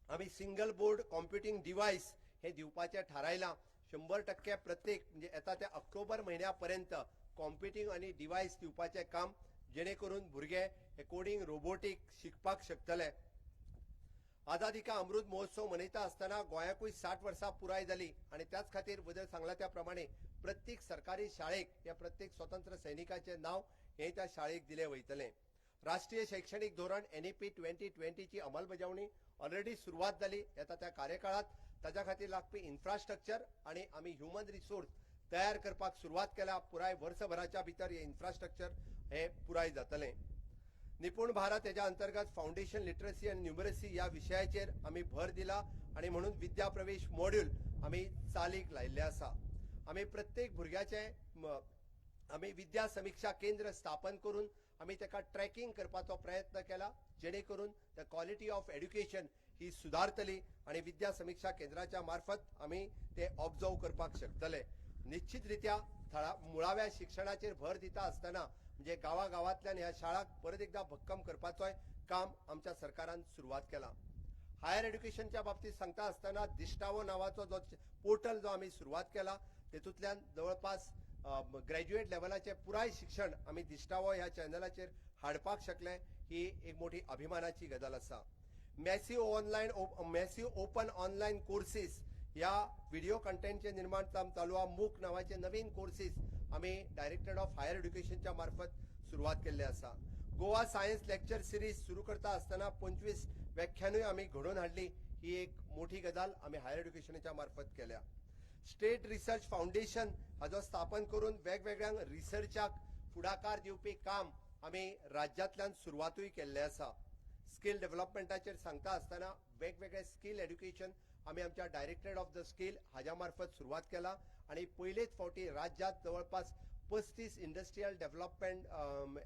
आम्ही सिंगल बोर्ड कॉम्प्युटिंग डिव्हाइस हे दिवपाचे थारायला. 100% प्रत्येक म्हणजे येता त्या ऑक्टोबर महिन्यापर्यंत कॉम्प्युटिंग आणि डिव्हाइस दिवपाचे काम जेणे करून भुरगे हे कोडिंग रोबोटिक शिकपाक शकतले. आझादी का अमृत महोत्सव मनयता असताना गोंयाकूय 60 वर्सां पुराय जाली आणि त्याच खातीर बदल सांगला त्या प्रमाणे प्रत्येक सरकारी शाळेक या प्रत्येक स्वतंत्र सैनिकाचे नाव हे त्या शाळेक दिले वयतले. राष्ट्रीय शैक्षणिक धोरण NEP 2020 ची अंमलबजावणी ऑलरेडी सुरुवात झाली. येता त्या कार्यकाळात ताच्या खातीर लागपी इन्फ्रास्ट्रक्चर आणि आम्ही ह्युमन रिसोर्स तयार करपाक सुरुवात केल्या. पुराय वर्षभराच्या भितर हे इन्फ्रास्ट्रक्चर हे पुराय जातले. निपुण भारत याच्या अंतर्गत फाउंडेशन लिटरसी आणि न्यूमरसी या विषयाचेर आम्ही भर दिला आणि म्हणून विद्या प्रवेश मॉड्यूल आम्ही चालीक लायिल्ले आसा. आम्ही प्रत्येक भुरग्याचे आम्ही विद्या समीक्षा केंद्र स्थापन करून आम्ही ताका ट्रॅकिंग करपाचो प्रयत्न केला जेणे करून द क्वालिटी ऑफ एड्युकेशन ही सुधारतली आणि विद्या समीक्षा केंद्राच्या मार्फत आम्ही ते ऑब्झर्व करपाक शकतले. निश्चितरित्या मुळाव्या शिक्षणाचेर भर दिता असताना म्हणजे गावागावांतल्यान ह्या शाळाक परत एकदा भक्कम करपाचोय काम आमच्या सरकारान सुरुवात केला. हायर एड्युकेशनच्या बाबतीत सांगता असताना दिश्टावो नावाचो जो पोर्टल जो आम्ही सुरुवात केला तेतूंतल्यान जवळपास ग्रॅज्युएट लेवलाचे पुराय शिक्षण आम्ही दिश्टावो ह्या चॅनलाचेर हाडपाक शकले ही एक मोठी अभिमानाची गजाल आसा. मॅसिव्ह ओपन ऑनलाईन कोर्सेस या व्हिडिओ कंटेंटचे निर्माण काम चालू आहे. मूक नावाचे नवीन कोर्सेस आम्ही डायरेक्टरेट ऑफ हायर एड्युकेशनच्या मार्फत सुरुवात केल्ले आसा. गोवा सायन्स लेक्चर सिरीज सुरू करता असताना 25 व्याख्यानूय आम्ही घडोवन हाडली. ही एक मोठी गजाल आम्ही हायर एड्युकेशनच्या मार्फत केल्या. स्टेट रिसर्च फाउंडेशन हाजो स्थापन करून वेगवेगळ्या रिसर्चाक फुडाकार दिवपी काम आम्ही राज्यातल्यान सुरुवातूय केल्ले आसा. स्किल डेव्हलपमेंटाचेर सांगता असताना वेगवेगळे स्किल एड्युकेशन आम्ही आमच्या डायरेक्टरेट ऑफ द स्किल हाज्या मार्फत सुरुवात केला आणि पहिलेच फावटी राज्यात जवळपास 35 इंडस्ट्रियल डेव्हलपमेंट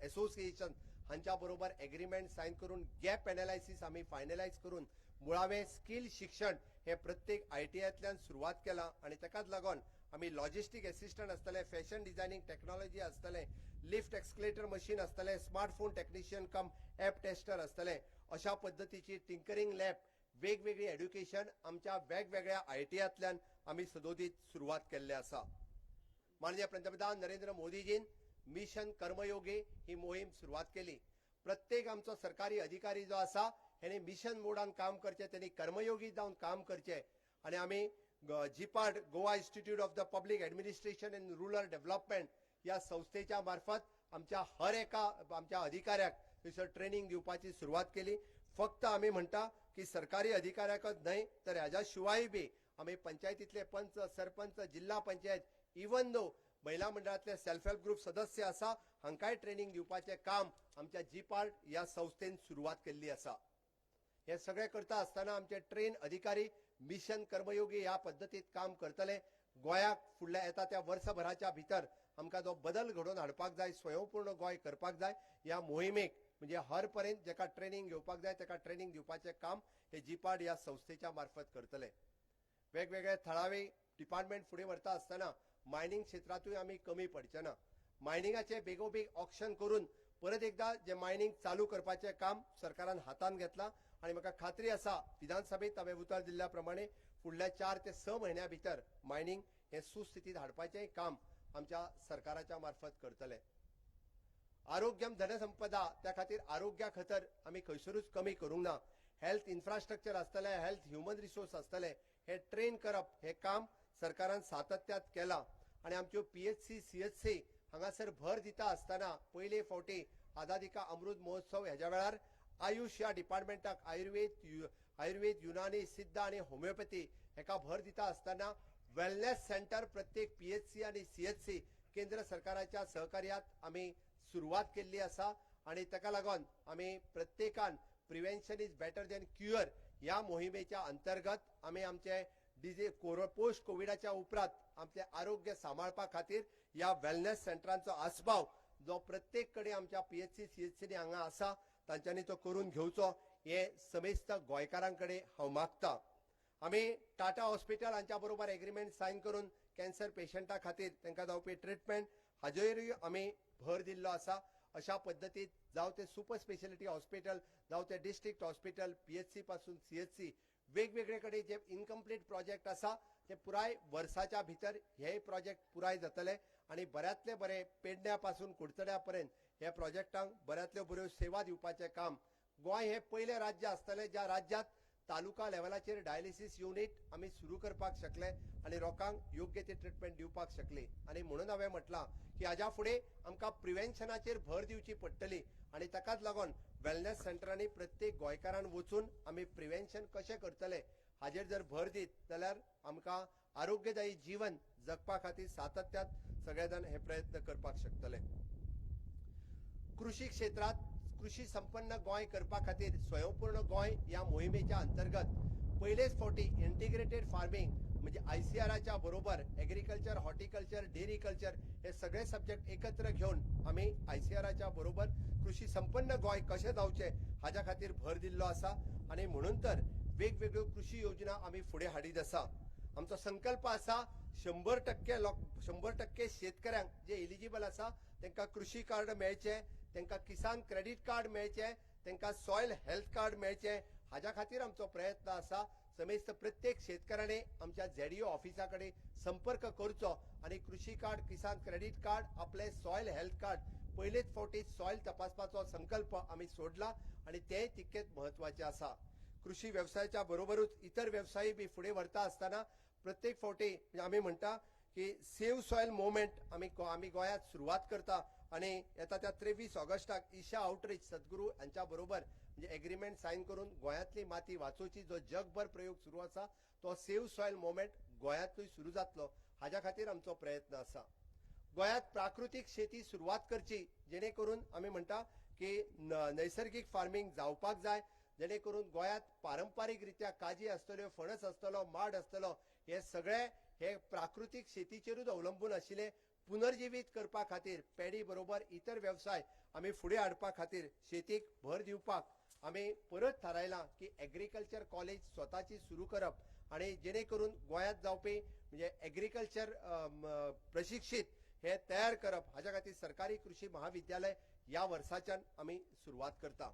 असोसिएशन हांच्या बरोबर एग्रीमेंट साइन करून गॅप एनालायसिस आम्ही फायनलाइज करून मुळावे स्किल शिक्षण हे प्रत्येक ITIंतल्यान सुरवात केला आणि ताकाच लागून आमी लॉजिस्टिक असिस्टंट आसतले, फॅशन डिझायनिंग टेक्नॉलॉजी आसतले, लिफ्ट एक्सकलेटर मशीन आसतले, स्मार्टफोन टेक्निशियन कम ॲप टेस्टर आसतले, अशा पद्धतीची टिंकरिंग लॅब वेगवेगळी एड्युकेशन आमच्या वेगवेगळ्या ITIंतल्यान आमी सदोदीत सुरवात केल्ले आसा. माननीय पंतप्रधान नरेंद्र मोदीजीन मिशन कर्मयोगी ही मोहीम सुरवात केली. प्रत्येक आमचो सरकारी अधिकारी जो आसा हेने मिशन मोडान काम करचे, त्यांनी कर्मयोगी जावन काम करचे आणि आमी GIPARD Goa institute of the public administration and rural development या संस्थेच्या मार्फत आमच्या हर एका आमच्या अधिकाऱ्याक थंयसर ट्रेनिंग दिवपाची सुरवात केली. फक्त आमी म्हणटा की सरकारी अधिकाऱ्याकच न्हय तर ह्याच्या शिवाय बी आमी पंचायतीतले पंच, सरपंच, जिल्हा पंचायत, इवन दो महिला मंडळातले सेल्फ हेल्प ग्रुप सदस्य आसा हांकांय ट्रेनिंग दिवपाचे काम आमच्या जिपाड या संस्थेन सुरवात केल्ली आसा. हे सगळे करता आसतना आमचे ट्रेन अधिकारी मिशन कर्मयोगी ह्या पद्धतीत काम करतले. गोंयाक फुडल्या येता त्या वर्सभराच्या भितर आमकां जो बदल घडोवन हाडपाक जाय, स्वयंपूर्ण गोंय करपाक जाय, ह्या मोहिमेक म्हणजे हर पर्यंत जेका ट्रेनिंग घेवपाक जाय तेका ट्रेनिंग दिवपाचे काम हे जिपाड ह्या संस्थेच्या मार्फत करतले. वेगवेगळे थळावे डिपार्टमेंट फुडें व्हरता आसतना मायनिंग क्षेत्रातूय आमी कमी पडचे ना. मायनिंगाचे बेगोबेग ऑक्शन करून परत एकदा जे मायनिंग चालू करपाचे काम सरकारान हातान घेतला आणि म्हाका खात्री आसा विधानसभेत हांवें उतर दिल्ल्या प्रमाणे फुडल्या 4 ते 6 म्हयन्या भितर मायनिंग हे सुस्थितीत हाडपाचें काम आमच्या सरकाराच्या मार्फत करतले. आरोग्यम धनसंपदा त्या खातीर आरोग्या खातीर आमी खंयसरूच कमी करूंक ना. हेल्थ इन्फ्रास्ट्रक्चर आसतले, हेल्थ ह्युमन रिसोर्स आसतले, हे ट्रेन करप हे काम सरकारान सातत्यात केला आणि आमच्यो PHC, CHC हांगासर भर दिता आसतना पयले फावटी आझादी का अमृत महोत्सव ह्याच्या वेळार आयुष ह्या डिपार्टमेंटाक आयुर्वेद, युनानी, सिद्ध आणि होमिओपॅथी हेका भर दिता आसतना वेलनेस सेंटर प्रत्येक PHC आणि CHC केंद्र सरकाराच्या सहकार्यात आमी सुरवात केल्ली आसा आणि ताका लागून आमी प्रत्येकान prevention is better than cure या मोहिमेच्या अंतर्गत आमी आमचे पोस्ट कोविडाच्या उपरांत आमचे आरोग्य सांबाळपा खातीर या वेलनेस सेंटरांचो आस्पाव जो प्रत्येक कडेन आमच्या PHC, CHC हांगा आसा तांच्यांनी तो करून घेवचो हे समेस्त गोंयकारांकडे हांव मागता. आमी टाटा हॉस्पिटल हांच्या बरोबर एग्रीमेंट सायन करून कॅन्सर पेशंटा खातीर तांकां जावपी ट्रिटमेंट हाजेरूय आमी भर दिल्लो आसा. अशा पद्धतीत जावं ते सुपर स्पेशालिटी हॉस्पिटल, जावं ते डिस्ट्रिक्ट हॉस्पिटल, PHC पासून CHC वेगवेगळे कडेन जे इनकम्प्लीट प्रोजेक्ट आसा ते पुराय वर्साच्या भितर हे प्रोजेक्ट पुराय जातले आणि बऱ्यातले बरे पेडण्या पासून कुडचड्या पर्यंत ह्या प्रोजेक्टांक बऱ्यातल्यो बऱ्यो सेवा दिवपाचे काम. गोंय हे पयले राज्य आसतले ज्या राज्यात तालुका लेवलाचेर डायलिसीस युनिट आमी सुरू करपाक शकले आणि लोकांक योग्य ती ट्रीटमेंट दिवपाक शकले. आणि म्हणून हांवें म्हटलां की हाज्या फुडें आमकां प्रिव्हेन्शनाचेर भर दिवची पडटली आणि ताकाच लागून वेलनेस सेंटरांनी प्रत्येक गोंयकारान वचून आमी प्रिव्हेन्शन कशें करतले हाजेर जर भर दीत जाल्यार आमकां आरोग्यदायी जीवन जगपा खातीर सातत्यात सगळे जाण हे प्रयत्न करपाक शकतले. कृषी क्षेत्रात कृषी संपन्न गोंय करपा खातीर स्वयंपूर्ण गोंय या मोहिमेच्या अंतर्गत पहिलेच फावटी इंटिग्रेटेड फार्मिंग म्हणजे ICRच्या बरोबर एग्रीकल्चर, हॉर्टिकल्चर, डेअरी कल्चर हे सगळे सब्जेक्ट एकत्र घेऊन आम्ही ICRच्या बरोबर कृषी संपन्न गोंय कशें जावचें हाच्या खातीर भर दिल्लो आसा आणि म्हणून तर वेगवेगळ्यो कृषी योजना आम्ही फुडें हाडीत आसा. आमचो संकल्प आसा 100% शेतकऱ्यांक जे एलिजिबल आसा तांकां कृषी कार्ड मेळचे, तांकां किसान क्रेडिट कार्ड मेळचे, तांकां सॉयल हेल्थ कार्ड मेळचे हाच्या खातीर आमचो प्रयत्न आसा. समेस्त प्रत्येक शेतकऱ्याने आमच्या ZDO ऑफिसा कडेन संपर्क करचो आणि कृषी कार्ड, किसान क्रेडिट कार्ड, आपले सॉयल हेल्थ कार्ड पहिलेच फावटी सॉयल तपासपाचो संकल्प आम्ही सोडला आणि ते तितकेच महत्वाचे आसा. कृषी व्यवसायाच्या बरोबरूच इतर व्यवसाय बी फुडें व्हरता आसतना प्रत्येक फावटी आम्ही म्हणटा की सेव्ह सॉयल मुवमेंट आम्ही गोंयांत सुरवात करता आणि येता त्या 23 ऑगस्टाक ईशा आउटरीच सद्गुरू यांच्या बरोबर म्हणजे एग्रीमेंट साइन करून गोंयांतली माती वाचोवची जो जगभर प्रयोग सुरू आसा तो सेव्ह सॉयल मुवमेंट गोंयांतूय सुरू जातलो हाच्या खातीर आमचो प्रयत्न आसा. गोंयांत प्राकृतीक शेती सुरवात करची जेणे करून आम्ही म्हणटा की नैसर्गिक फार्मिंग जावपाक जाय जेणे करून गोंयांत पारंपारीकरित्या काजी आसतल्यो, फणस आसतलो, माड आसतलो हे सगळे हे प्राकृतीक शेतीचेरूच अवलंबून आशिल्ले पुनर्जीवित करपा खातीर पेडी बरोबर इतर व्यवसाय आम्ही फुडें हाडपा खातीर शेतीक भर दिवपाक आम्ही परत थारायला की एग्रीकल्चर कॉलेज स्वताची सुरू करप आणि जेणेकरून गोंयांत जावपी म्हणजे एग्रीकल्चर प्रशिक्षित हे तयार करप हाच्या खातीर सरकारी कृषी महाविद्यालय या वर्साच्यान आमी सुरवात करता.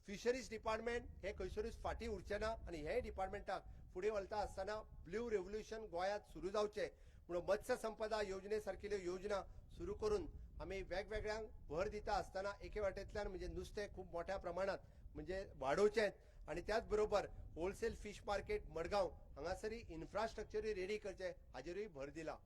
फिशरीज डिपार्टमेंट हे खंयसरूच फाटीं उरचें ना आनी हे डिपार्टमेंटाक फुडें वळटा आसतना ब्ल्यू रेव्होल्युशन गोंयांत सुरू जावचें म्हणून मत्स्य संपदा योजने सारकिल्यो योजना सुरू करून आमी वेगवेगळ्यांक भर दिता आसतना एके वाटेंतल्यान म्हणजे नुस्तें खूब मोठ्या प्रमाणात म्हणजे वाडोवचें आणि त्याच बरोबर होलसेल फिश मार्केट मडगांव हांगासरी इन्फ्रास्ट्रक्चरूय रेडी करचे हाजेरूय भर दिला.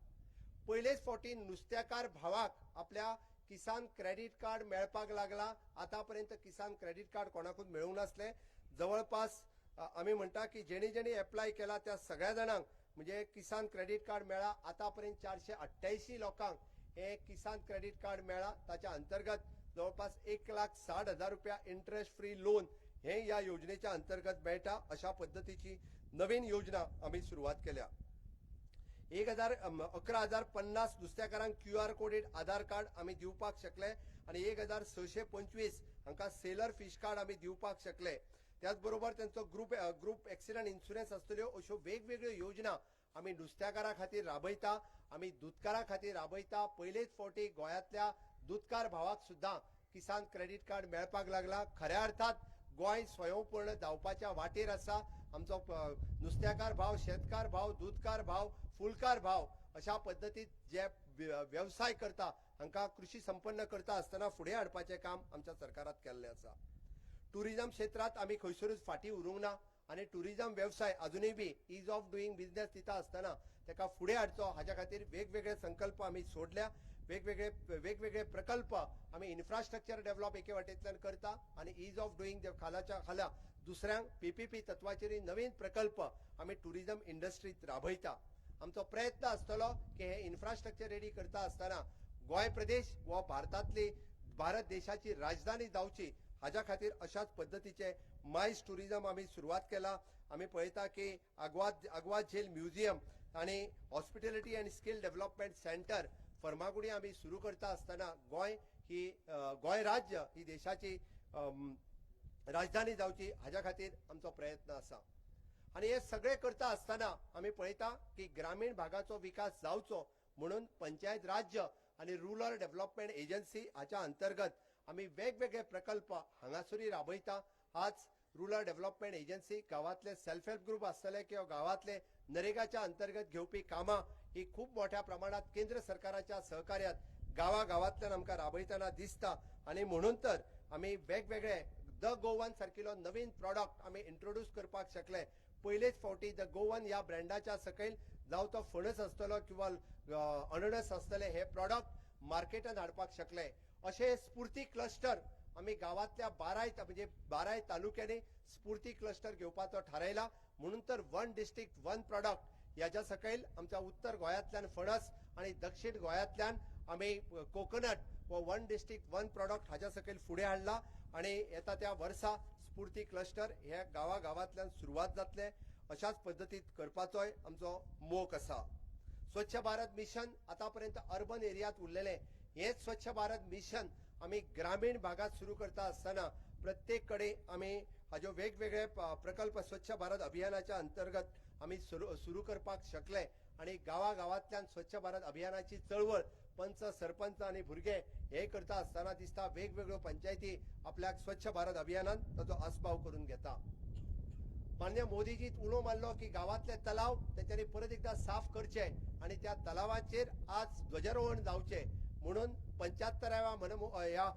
पयलेच फावटी नुस्तेकार भावाक आपल्या किसान क्रेडिट कार्ड मेळपाक लागला. आतापर्यंत किसान क्रेडिट कार्ड कोणाकूच मेळूंक नासले. जवळपास आमी म्हणटा की जेणी जेणी एप्लाय केला त्या सगळ्या जाणांक म्हणजे किसान क्रेडिट कार्ड मेळ्ळा. आतापर्यंत 488 लोकांक हे किसान क्रेडिट कार्ड मेळ्ळा. ताच्या अंतर्गत जवळपास 1,60,000 रुपया इंटरेस्ट फ्री लोन हे या योजनेच्या अंतर्गत मेळटा. अशा पद्धतीची नवीन योजना आम्ही सुरुवात केल्या. 11,50 नुस्तेकारांक QR कोडेड आधार कार्ड आम्ही दिवपाक शकले आणि 1,625 हांकां सेलर फिश कार्ड आम्ही दिवपाक शकले. त्याचबरोबर त्यांचो ग्रुप एक्सिडेंट इन्शुरन्स आसतल्यो अश्यो वेगवेगळ्यो योजना आम्ही नुस्तेकारां खातीर राबयता. आम्ही दूधकारां खातीर राबयता. पयलेच फावटी गोंयांतल्या दूधकार भावाक सुद्धा किसान क्रेडिट कार्ड मेळपाक लागला. खऱ्या अर्थात गोंय स्वयंपूर्ण जावपाच्या वाटेर आसा. आमचो नुस्तेकार भाव, शेतकार भाव, दूधकार भाव, फुलकार भाव अशा पद्धतीत जे व्यवसाय करता हांकां कृषी संपन्न करता आसतना फुडें हाडपाचें काम आमच्या सरकारात केल्लें आसा. टुरिझम क्षेत्रात आमी खंयसरूच फाटीं उरूंक ना आनी टुरिझम व्यवसाय अजूनय बी इज ऑफ डुईंग बिझनेस दिता आसतना ताका फुडें हाडचो हाच्या खातीर वेगवेगळे संकल्प आमी सोडल्या. वेगवेगळे प्रकल्प आम्ही इन्फ्रास्ट्रक्चर डेव्हलप एके वाटेंतल्यान करता आणि इज ऑफ डुईंग खालाच्या खाला दुसऱ्यांक PPP तत्वाचेर नवीन प्रकल्प आम्ही टुरिझम इंडस्ट्रीत राबयता. आमचो प्रयत्न आसतलो की हे इन्फ्रास्ट्रक्चर रेडी करता आसतना गोंय प्रदेश व भारत देशाची राजधानी जावची हाच्या खातीर अशाच पद्धतीचे मायज टुरिझम आम्ही सुरुवात केला. आम्ही पळयता की आग्वाद झेल म्युझियम आणि hospitality and skill development centre Farmagudi आम्ही सुरू करता आसतना गोंय राज्य ही देशाची राजधानी जावची हाच्या खातीर आमचो प्रयत्न आसा. आणि हे सगळे करता आसतना आम्ही पळयता की ग्रामीण भागाचो विकास जावचो म्हणून पंचायत राज्य आणि रुरल डेव्हलपमेंट एजन्सी हाच्या अंतर्गत आम्ही वेगवेगळे प्रकल्प हांगासरी राबयता. आज रुरल डेव्हलपमेंट एजन्सी गावातले सेल्फ हेल्प ग्रुप आसतले किंवा गावातले नरेगाच्या अंतर्गत घेवपी कामां ही खूप मोठ्या प्रमाणात केंद्र सरकाराच्या सहकार्यात गावागावातल्यान आमकां राबयतना दिसता. आणि म्हणून तर आम्ही वेगवेगळे द गोवन सारकिलो नवीन प्रॉडक्ट आम्ही इंट्रोड्यूस करपाक शकले. पयलेच फावटी द गोवन या ब्रँडाच्या सकयल जावं तो फणस आसतलो किंवा अननस आसतले हे प्रॉडक्ट मार्केटात हाडपाक शकले. अशे स्फूर्ती क्लस्टर आम्ही गावातल्या 12 तालुक्यांनी स्फूर्ती क्लस्टर घेवपाचो थारायला. म्हणून तर वन डिस्ट्रिक्ट वन प्रॉडक्ट याच्या सकयल आमच्या उत्तर गोंयांतल्यान फणस आणि दक्षिण गोंयांतल्यान आम्ही कोकोनट व वन डिस्ट्रिक्ट वन प्रॉडक्ट हाच्या सकयल फुडें हाडला. आणि येता त्या वर्सा स्फूर्ती क्लस्टर हे गावागावातल्यान सुरुवात जातले. अशाच पद्धतीत करपाचोय आमचो मोख आसा. स्वच्छ भारत मिशन आतापर्यंत अर्बन एरियात उरलेले हेच स्वच्छ भारत मिशन आम्ही ग्रामीण भागात सुरू करता आसतना प्रत्येक कडेन आम्ही हाजो वेगवेगळे प्रकल्प स्वच्छ भारत अभियानाच्या अंतर्गत आम्ही सुरू करपाक शकले. आणि गावागावातल्यान स्वच्छ भारत अभियानाची चळवळ पंच, सरपंच आणि भुरगे हे करता आसतना दिसता वेगवेगळ्यो पंचायती आपल्याक स्वच्छ भारत अभियानात ताचो आस्पाव करून घेता. मान्य मोदीजीत उलो मारलो की गावातले तलाव तेंच्यांनी परत एकदा साफ करचे आणि त्या तलावाचेर आज ध्वजारोहण जावचे म्हणून 75व्या या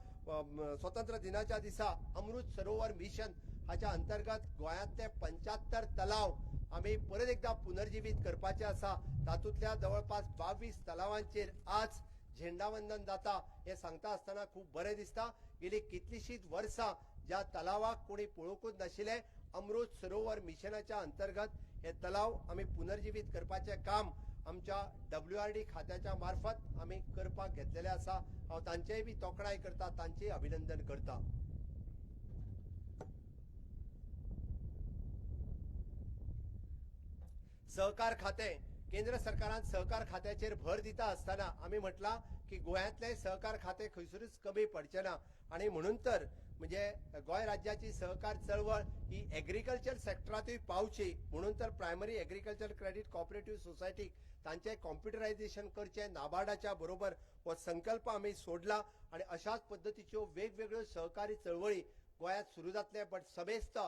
स्वतंत्र दिनाच्या दिसा अमृत सरोवर मिशन हाच्या अंतर्गत गोंयांतले 75 तलाव आम्ही परत एकदा पुनर्जीवित करपाचे आसा. तातूंतल्या जवळपास 22 तलावांचेर आज झेंडावंदन जाता. हे सांगता आसतना खूप बरें दिसता. गेली कितलीशीच वर्सां ज्या तलावाक कोणी पळोवंकूच नाशिल्ले अमृत सरोवर मिशनाच्या अंतर्गत हे तलाव आम्ही पुनर्जीवित करपाचे काम आमच्या WRD खात्याच्या मार्फत आम्ही करपाक घेतलेले आसा. हांव तांचेय बी तोखणाय करता, तांचेय अभिनंदन करता. सहकार खाते केंद्र सरकारान सहकार खात्याचेर भर दिता आसतना आम्ही म्हटला की गोंयांतले सहकार खाते खंयसरूच कमी पडचे ना. आणि म्हणून तर म्हणजे गोंय राज्याची सहकार चळवळ ही एग्रीकल्चर सेक्टरातूय पावची म्हणून तर प्रायमरी एग्रीकल्चर क्रेडिट कोऑपरेटिव्ह सोसायटीक तांचे कॉम्प्युटरायझेशन करचे नाबार्डाच्या बरोबर हो संकल्प आमी सोडला आणि अशाच पद्धतीच्यो वेगवेगळ्यो सहकारी चळवळी गोंयांत सुरू जातले. बट समेस्त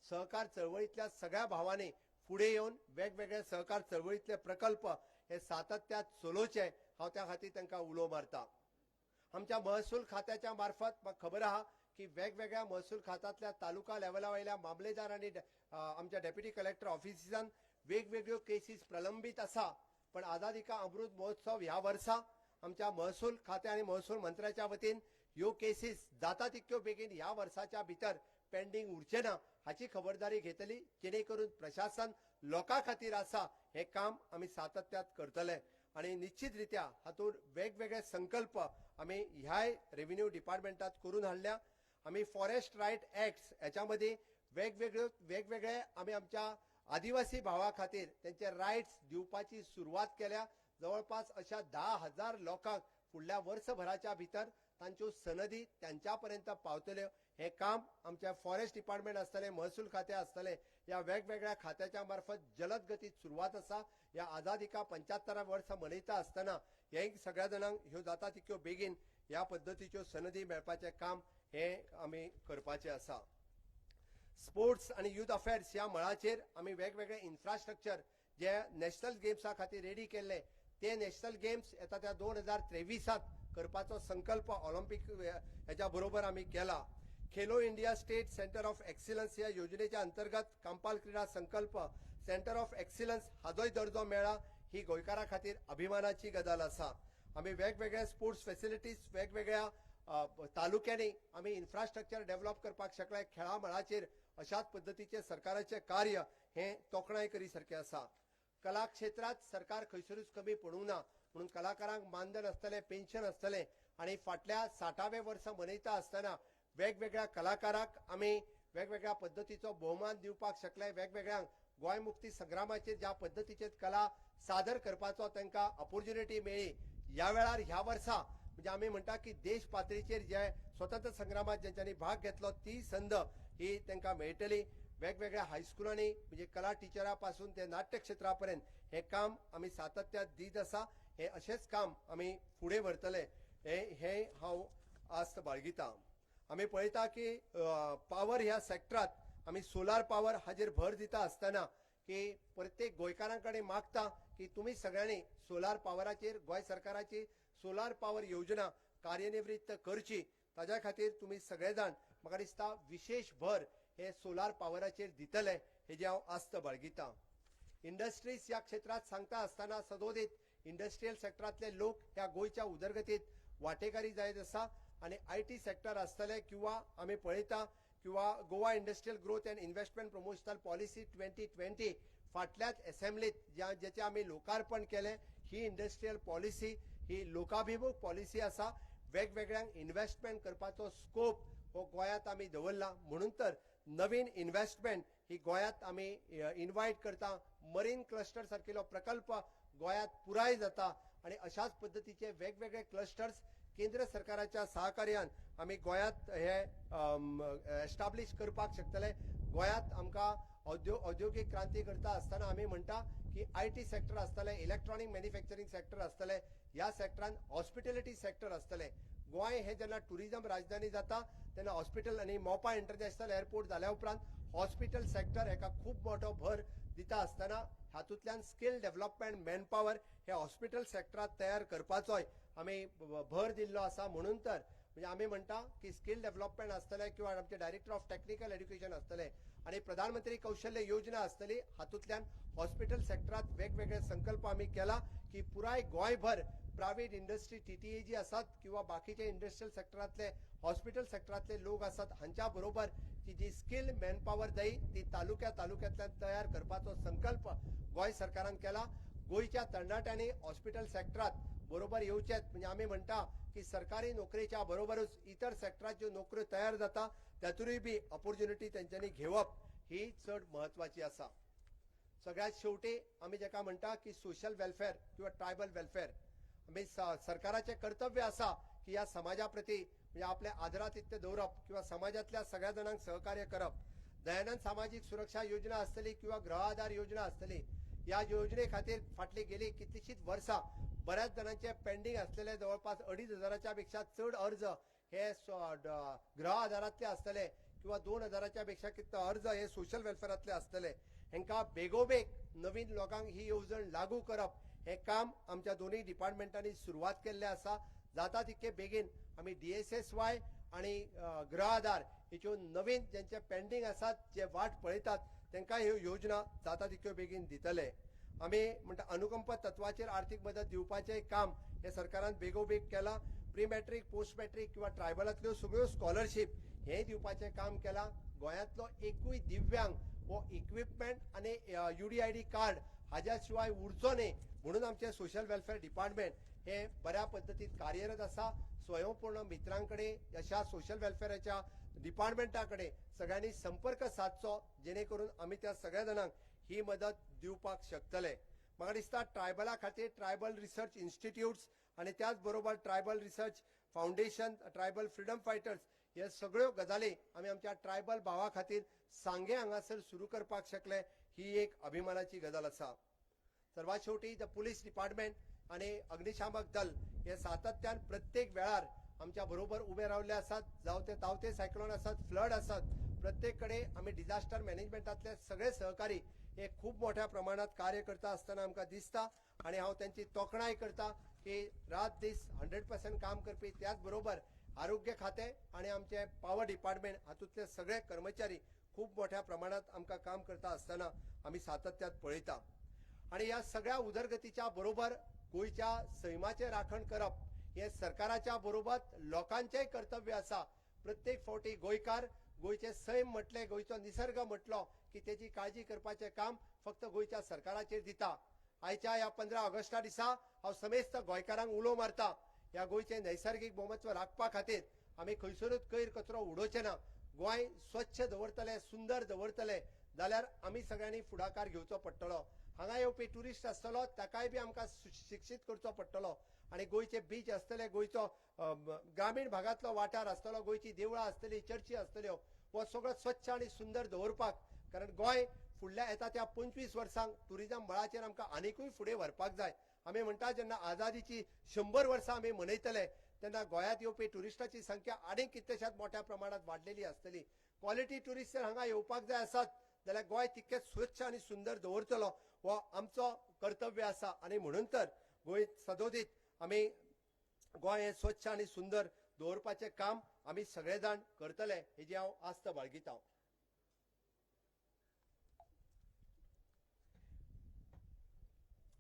सहकार चळवळीतल्या सगळ्या भावांनी फुडें येवन वेगवेगळे सहकार चळवळीतले प्रकल्प हे सातत्यात चलोवचे हांव त्या खातीर तांकां उलो मारता. आमच्या महसूल खात्याच्या मार्फत म्हाका खबर आहा की वेगवेगळ्या महसूल खात्यातल्या तालुका लेवला वयल्या मामलेदार आनी आमच्या डेप्युटी कलेक्टर ऑफिसांत वेगवेगळ्यो केसीस प्रलंबीत आसा. पण आझादी का अमृत महोत्सव ह्या वर्सा आमच्या महसूल खाते आणि महसूल मंत्र्याच्या वतीन ह्यो केसीस जाता तितक्यो बेगीन ह्या वर्साच्या भितर पेंडींग उरचे ना हाची खबरदारी घेतली, जेणे करून प्रशासन लोकां खातीर आसा हे काम आमी सातत्यात करतले. आणि निश्चितरित्या हातूंत वेगवेगळे संकल्प आमी ह्याय रेव्हेन्यू डिपार्टमेंटात करून हाडल्या. आमी फॉरेस्ट रायट ऍक्ट ह्याच्यामध्ये वेगवेगळे आमी आमच्या आदिवासी भावा खातीर त्यांचे रायट्स दिवपाची सुरवात केल्या. जवळपास अशा 10,000 लोकांक फुडल्या वर्षभराच्या भितर तांच्यो सनदी त्यांच्या पर्यंत पावतल्यो. हे काम आमच्या फॉरेस्ट डिपार्टमेंट आसतले, महसूल खाते आसतले, या वेगवेगळ्या खात्याच्या मार्फत जलद गतीत सुरवात आसा. या आझादी का 75 वर्ष मनयता आसतना हे सगळ्या जाणांक ह्यो जाता तितक्यो बेगीन ह्या पद्धतीच्यो सनदी मेळपाचें काम हे आमी करपाचें आसा. स्पोर्ट्स आणि युथ अफेअर्स ह्या मळाचेर आमी वेगवेगळे इन्फ्रास्ट्रक्चर जे नॅशनल गेम्सा खातीर रेडी केल्ले ते नॅशनल गेम्स येता त्या 2023 करपाचो संकल्प ऑलिंपिक हेच्या बरोबर आमी केला. Khelo India state centre of excellence ह्या योजनेच्या अंतर्गत कांपाल क्रीडा संकल्प सेंटर ऑफ एक्सिलन्स हाजोय दर्जो मेळ्ळा ही गोंयकारां खातीर अभिमानाची गजाल आसा. आमी वेगवेगळे स्पोर्ट्स फॅसिलिटीज वेगवेगळ्या तालुक्यांनी आमी इन्फ्रास्ट्रक्चर डेव्हलप करपाक शकले. खेळा मळाचेर अशाच पद्धतीचे सरकाराचे कार्य हे तोखणाय करी सारखे आसा. कला क्षेत्रात सरकार खंयसरूच कमी पडूंक ना म्हणून कलाकारांक मानधन आसतले, पेन्शन आसतले आणि फाटल्या 60वें वर्स मनयता आसतना वेगवेगळ्या कलाकारांक आमी वेगवेगळ्या पद्धतीचो भोवमान दिवपाक शकले. वेगवेगळ्यांक गोंय मुक्ती संग्रामाचेर ज्या पद्धतीचे कला सादर करपाचो तांकां ऑपॉर्च्युनिटी मेळ्ळी. ह्या वेळार ह्या वर्सा म्हणजे आमी म्हणटा की देश पातळीचेर जे स्वतंत्र संग्रामात ज्यांच्यांनी भाग घेतलो ती संद ही तांकां मेळटली. वेगवेगळ्या हायस्कुलांनी म्हणजे कला टिचरा पासून ते नाट्य क्षेत्रापर्यंत हे काम आमी सातत्यात दीत आसा. हे अशेंच काम आमी फुडें व्हरतले हे हांव आस्त बाळगितां. आमी पळयता की पावर ह्या सेक्टरात आमी सोलार पावर हाजेर भर दिता आसतना की प्रत्येक गोंयकारांकडे मागता की तुमी सगळ्यांनी सोलार पावराचेर गोंय सरकाराची सोलार पावर योजना कार्यान्वित करची. ताज्या खातीर तुमी सगळे जाण म्हाका दिसता विशेष भर हे सोलार पावराचेर दितले हेजी हांव आस्त बाळगितां. इंडस्ट्रीज ह्या क्षेत्रात सांगता आसतना सदोदीत इंडस्ट्रियल सेक्टरातले लोक ह्या गोंयच्या उदरगतीत वांटेकारी जायत आसा आणि IT सेक्टर आसतले किंवा आमी पळयता किंवा Goa industrial growth and investment promotional policy 2020 फाटल्याच असेंब्लीत जेचे आमी लोकार्पण केले. ही इंडस्ट्रियल पॉलिसी ही लोकाभिमुख पॉलिसी आसा. वेगवेगळ्यांक इन्व्हेस्टमेंट करपाचो स्कोप हो गोंयांत आमी दवरला म्हणून तर नवीन इन्व्हेस्टमेंट ही गोंयांत आमी इन्वायट करता. मरीन क्लस्टर सारकिलो प्रकल्प गोंयांत पुराय जाता आणि अशाच पद्धतीचे वेगवेगळे क्लस्टर्स केंद्र सरकाराच्या सहकार्यान आमी गोंयांत हे एस्टाब्लिश करपाक शकतले. गोंयांत आमकां औद्योगिक क्रांती करता आसतना आमी म्हणटा की IT सेक्टर आसतले, इलेक्ट्रॉनिक मॅन्युफॅक्चरिंग सेक्टर आसतले, ह्या सेक्टरान हॉस्पिटॅलिटी सेक्टर आसतले. गोंय हे जेन्ना टुरिझम राजधानी जाता तेन्ना हॉस्पिटल आणि मोपा इंटरनॅशनल एअरपोर्ट जाल्या उपरांत हॉस्पिटल सेक्टर हेका खूब मोठो भर दिता आसतना हातूंतल्यान स्किल डेव्हलपमेंट मॅनपॉवर हे हॉस्पिटल सेक्टरात तयार करपाचोय आमी भर दिल्लो आसा. म्हणून तर म्हणजे आमी म्हणटा की स्किल डेव्हलपमेंट आसतले किंवा आमचे डायरेक्टर ऑफ टेक्निकल एज्युकेशन आसतले आणि प्रधानमंत्री कौशल्य योजना आसतली हातूंतल्यान हॉस्पिटल सेक्टरात वेगवेगळे संकल्प आमी केला की पुराय गोंयभर प्रायव्हेट इंडस्ट्री TTA जी आसात किंवा बाकीचे इंडस्ट्रियल सेक्टरातले हॉस्पिटल सेक्टरातले लोक आसात हांच्या बरोबर जी स्किल मॅनपॉवर जाय ती तालुक्यांतल्यान तयार करपाचो संकल्प गोंय सरकारान केला. गोंयच्या तरणाट्यांनी हॉस्पिटल सेक्टरात बरोबर येवचेत. म्हणजे आमी म्हणटा की सरकारी नोकरेच्या बरोबरच इतर सेक्टरात ज्यो नोकऱ्यो तयार जाता तातूंय बी ऑपॉर्च्युनिटी तेंच्यांनी घेवप ही चड महत्वाची आसा. सगळ्यात शेवटी आमी जेका म्हणटा की सोशल वेलफेअर किंवा ट्रायबल वेलफेअर आमी सरकाराचे कर्तव्य आसा की ह्या समाजा प्रती म्हणजे आपल्या आदरातिथ्य दवरप किंवा समाजातल्या सगळ्या जणांक सहकार्य करप, दयानंद सामाजिक सुरक्षा योजना आसतली किंवा गृह आधार योजना आसतली, या योजने खातीर फाटली गेली कितलीशीच वर्सां बऱ्याच जणांचे पेंडिंग असलेले जवळपास 2,500च्या पेक्षा चड अर्ज हे गृह आधारातले आसतले किंवा 2,000च्या पेक्षा कितले अर्ज हे सोशल वेलफेअरातले आसतले, हेंका बेगोबेग नवीन लोकांक ही येवजण लागू करप हे काम आमच्या दोन्ही डिपार्टमेंटांनी सुरुवात केल्ले आसा. जाता तितके बेगीन आमी DSSY आणि गृह आधार हेच्यो नवीन ज्यांचे पेंडिंग आसात, जे वाट पळयतात तांकां ह्यो योजना जाता तितक्यो बेगीन दितले. आमी म्हणटा अनुकंप तत्वाचेर आर्थीक मदत दिवपाचें काम हे सरकारान बेगोबेग केलां. प्री मॅट्रीक, पोस्ट मॅट्रीक किंवा ट्रायबलांतल्यो सगळ्यो स्कॉलरशीप हे दिवपाचें काम केलां. गोंयांतलो एकूय दिव्यांग हो इक्विपमेंट आणि UDID कार्ड हाज्या शिवाय उरचो न्ही म्हणून आमचे सोशल वेलफेअर डिपार्टमेंट हे बऱ्या पद्धतीत कार्यरत आसा. स्वयंपूर्ण मित्रांकडे अशा सोशल वेलफेअराच्या डिपार्टमेंटाकडे सगळ्यांनी संपर्क साधचो, जेणे करून आमी त्या सगळ्या जणांक ही मदत दिवपाक शकतले. म्हाका दिसता ट्रायबला खातीर ट्रायबल रिसर्च इन्स्टिट्यूट्स आणि त्याच बरोबर tribal research foundation, tribal freedom fighters हे सगळ्यो गजाली आमी आमच्या ट्रायबल भावा खातीर सांगे हांगासर सुरू करपाक शकले, ही एक अभिमानाची गजाल आसा. सर्वात शेवटी द पुलीस डिपार्टमेंट आणि अग्निशामक दल हे सातत्यान प्रत्येक वेळार आमच्या बरोबर उभे रावले आसात. जावं ते तावते सायक्लोन आसात, फ्लड आसात, प्रत्येक कडेन आमी डिझास्टर मॅनेजमेंटातले सगळे सहकारी हे खूप मोठ्या प्रमाणात कार्य करता आसतना आमकां दिसता. आणि हांव त्यांची तोखणाय करता की रात दीस 100% काम करपी, त्याच बरोबर आरोग्य खाते आणि आमचे पॉवर डिपार्टमेंट हातूंतले सगळे कर्मचारी खूप मोठ्या प्रमाणात आमकां काम करता आसतना आमी सातत्यात पळयता. आणि या सगळ्या उदरगतीच्या बरोबर गोंयच्या सैमाचे राखण करप हे सरकाराच्या बरोबर लोकांचेय कर्तव्य आसा. प्रत्येक फावटी गोंयकार गोंयचे सैम म्हटले, गोंयचो निसर्ग म्हटलो की तेची काळजी करपाचें काम फक्त गोंयच्या सरकाराचेर दिता. आयच्या या 15 ऑगस्टा दिसा हांव समेस्त गोंयकारांक उलो मारता, ह्या गोंयचे नैसर्गिक बोमत्व राखपा खातीर आमी खंयसरूच कोयर कचरो उडोवचे ना. गोंय स्वच्छ दवरतले, सुंदर दवरतले जाल्यार आमी सगळ्यांनी फुडाकार घेवचो पडटलो. हांगा येवपी टुरिस्ट आसतलो ताकाय बी आमकां शिक्षीत करचो पडटलो. आणि गोंयचे बीच आसतले, गोंयचो ग्रामीण भागातलो वाठार आसतलो, गोंयची देवळां आसतली, चर्ची आसतल्यो, हो सगळो स्वच्छ आणि सुंदर दवरपाक, कारण गोंय फुडल्या येता त्या 25 वर्सांक टुरिझम मळाचेर आमकां आनीकूय फुडें व्हरपाक जाय. आमी म्हणटा जेन्ना आझादीची 100 वर्सां आमी मनयतले तेन्ना गोंयांत येवपी टुरिस्टाची संख्या आनीक कितल्याशाच मोठ्या प्रमाणात वाडलेली आसतली. क्वॉलिटी टुरिस्ट जर हांगा येवपाक जाय आसात जाल्यार गोंय तितकेच स्वच्छ आणि सुंदर दवरतलो हो आमचो कर्तव्य आसा. आणि म्हणून तर गोंय सदोदीत आमी गोंय हे स्वच्छ आणि सुंदर दवरपाचें काम आमी सगळे जाण करतले हेजी हांव आस्त बाळगितां.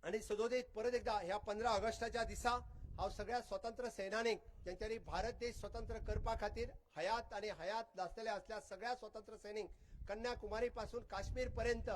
आणि सदोदीत परत एकदा ह्या 15 ऑगस्टाच्या दिसा हांव सगळ्या स्वतंत्र सेनानीक ज्यांच्यानी भारत देश स्वतंत्र करपा खातीर हयात आणि हयात नासलेले असल्या सगळ्या स्वतंत्र सैनिक, कन्याकुमारी पासून काश्मीर पर्यंत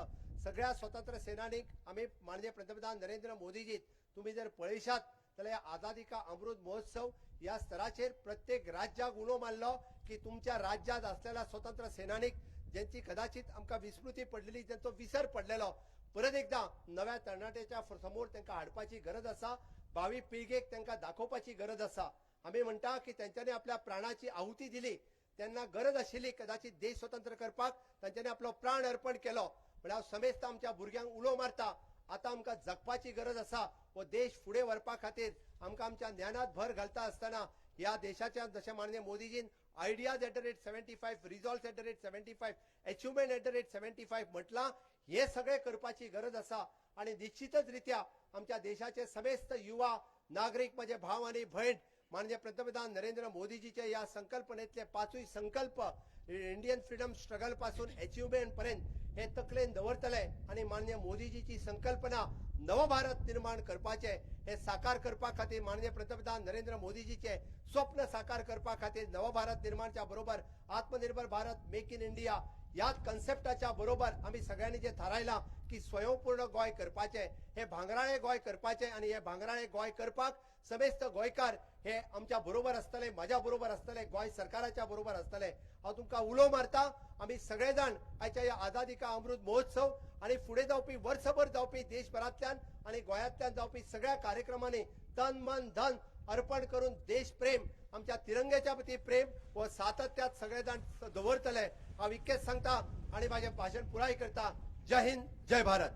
सगळ्या स्वतंत्र सेनानीक आम्ही माननीय पंतप्रधान नरेंद्र मोदीजी तुम्ही जर पळयशात जाल्यार आझादी का अमृत महोत्सव या स्तराचेर प्रत्येक राज्याक उलो मारलो की तुमच्या राज्यात असलेला स्वतंत्र सेनानीक ज्यांची कदाचित आमकां विस्मृती पडलेली, ज्यांचो विसर पडलेलो, परत एकदा नव्या तरणाट्याच्या समोर तांकां हाडपाची गरज आसा. भावी पिळगेक तांकां दाखोवपाची गरज आसा. आमी म्हणटा की तांच्यांनी आपल्या प्राणाची आहुती दिली, त्यांना गरज आशिल्ली कदाचित देश स्वतंत्र करपाक, तांच्यांनी आपलो प्राण अर्पण केलो. म्हळ्यार समेस्त आमच्या भुरग्यांक उलो मारता आता आमकां जगपाची गरज आसा. हो देश फुडें व्हरपा खातीर आमकां आमच्या ज्ञानात भर घालता आसतना ह्या देशाच्या जशें माननीय मोदीजीन आयडियाज @75, रिझॉल्व्स @75, अचिव्हमेंट @75 म्हटलां, हे सगळे करपाची गरज आसा. आणि निश्चितच रित्या आमच्या देशाचे समेस्त युवा नागरिक म्हणजे भाव आणि भयण माननीय पंतप्रधान नरेंद्र मोदीजीचे या संकल्पनेतले 5 संकल्प इंडियन फ्रीडम स्ट्रगल पासून अचिव्हमेंट पर्यंत हे तकलेन दवरतले. आणि माननीय मोदीजीची संकल्पना नवभारत निर्माण करपाचे, हे साकार करपा खातीर माननीय पंतप्रधान नरेंद्र मोदीजीचे स्वप्न साकार करपा खातीर नवभारत निर्माणच्या बरोबर आत्मनिर्भर भारत, मेक इन इंडिया या कन्सेप्टाच्या बरोबर आम्ही सगळ्यांनी जे थारायला की स्वयंपूर्ण गोय करपाचे, हे भांगराळे गोय करपाचे. आणि हे भांगराळे गोय करपाक समेस्त गोयकार हे आमच्या बरोबर असतले, माझ्या बरोबर असतले, गोय सरकाराच्या बरोबर असतले. हांव तुमकां उलो मारता, आम्ही सगळे जाण आयच्या या आझादी का अमृत महोत्सव आणि फुडें जावपी वर्सभर जावपी देशभरांतल्यान आणि गोंयांतल्यान जावपी सगळ्या कार्यक्रमांनी तन मन धन अर्पण करून देश प्रेम आमच्या तिरंग्याच्या प्रती प्रेम व सातत्यात सगळेजण दवरतले हांव इतकेच सांगता आणि माझे भाषण पुराय करता. जय हिंद, जय भारत.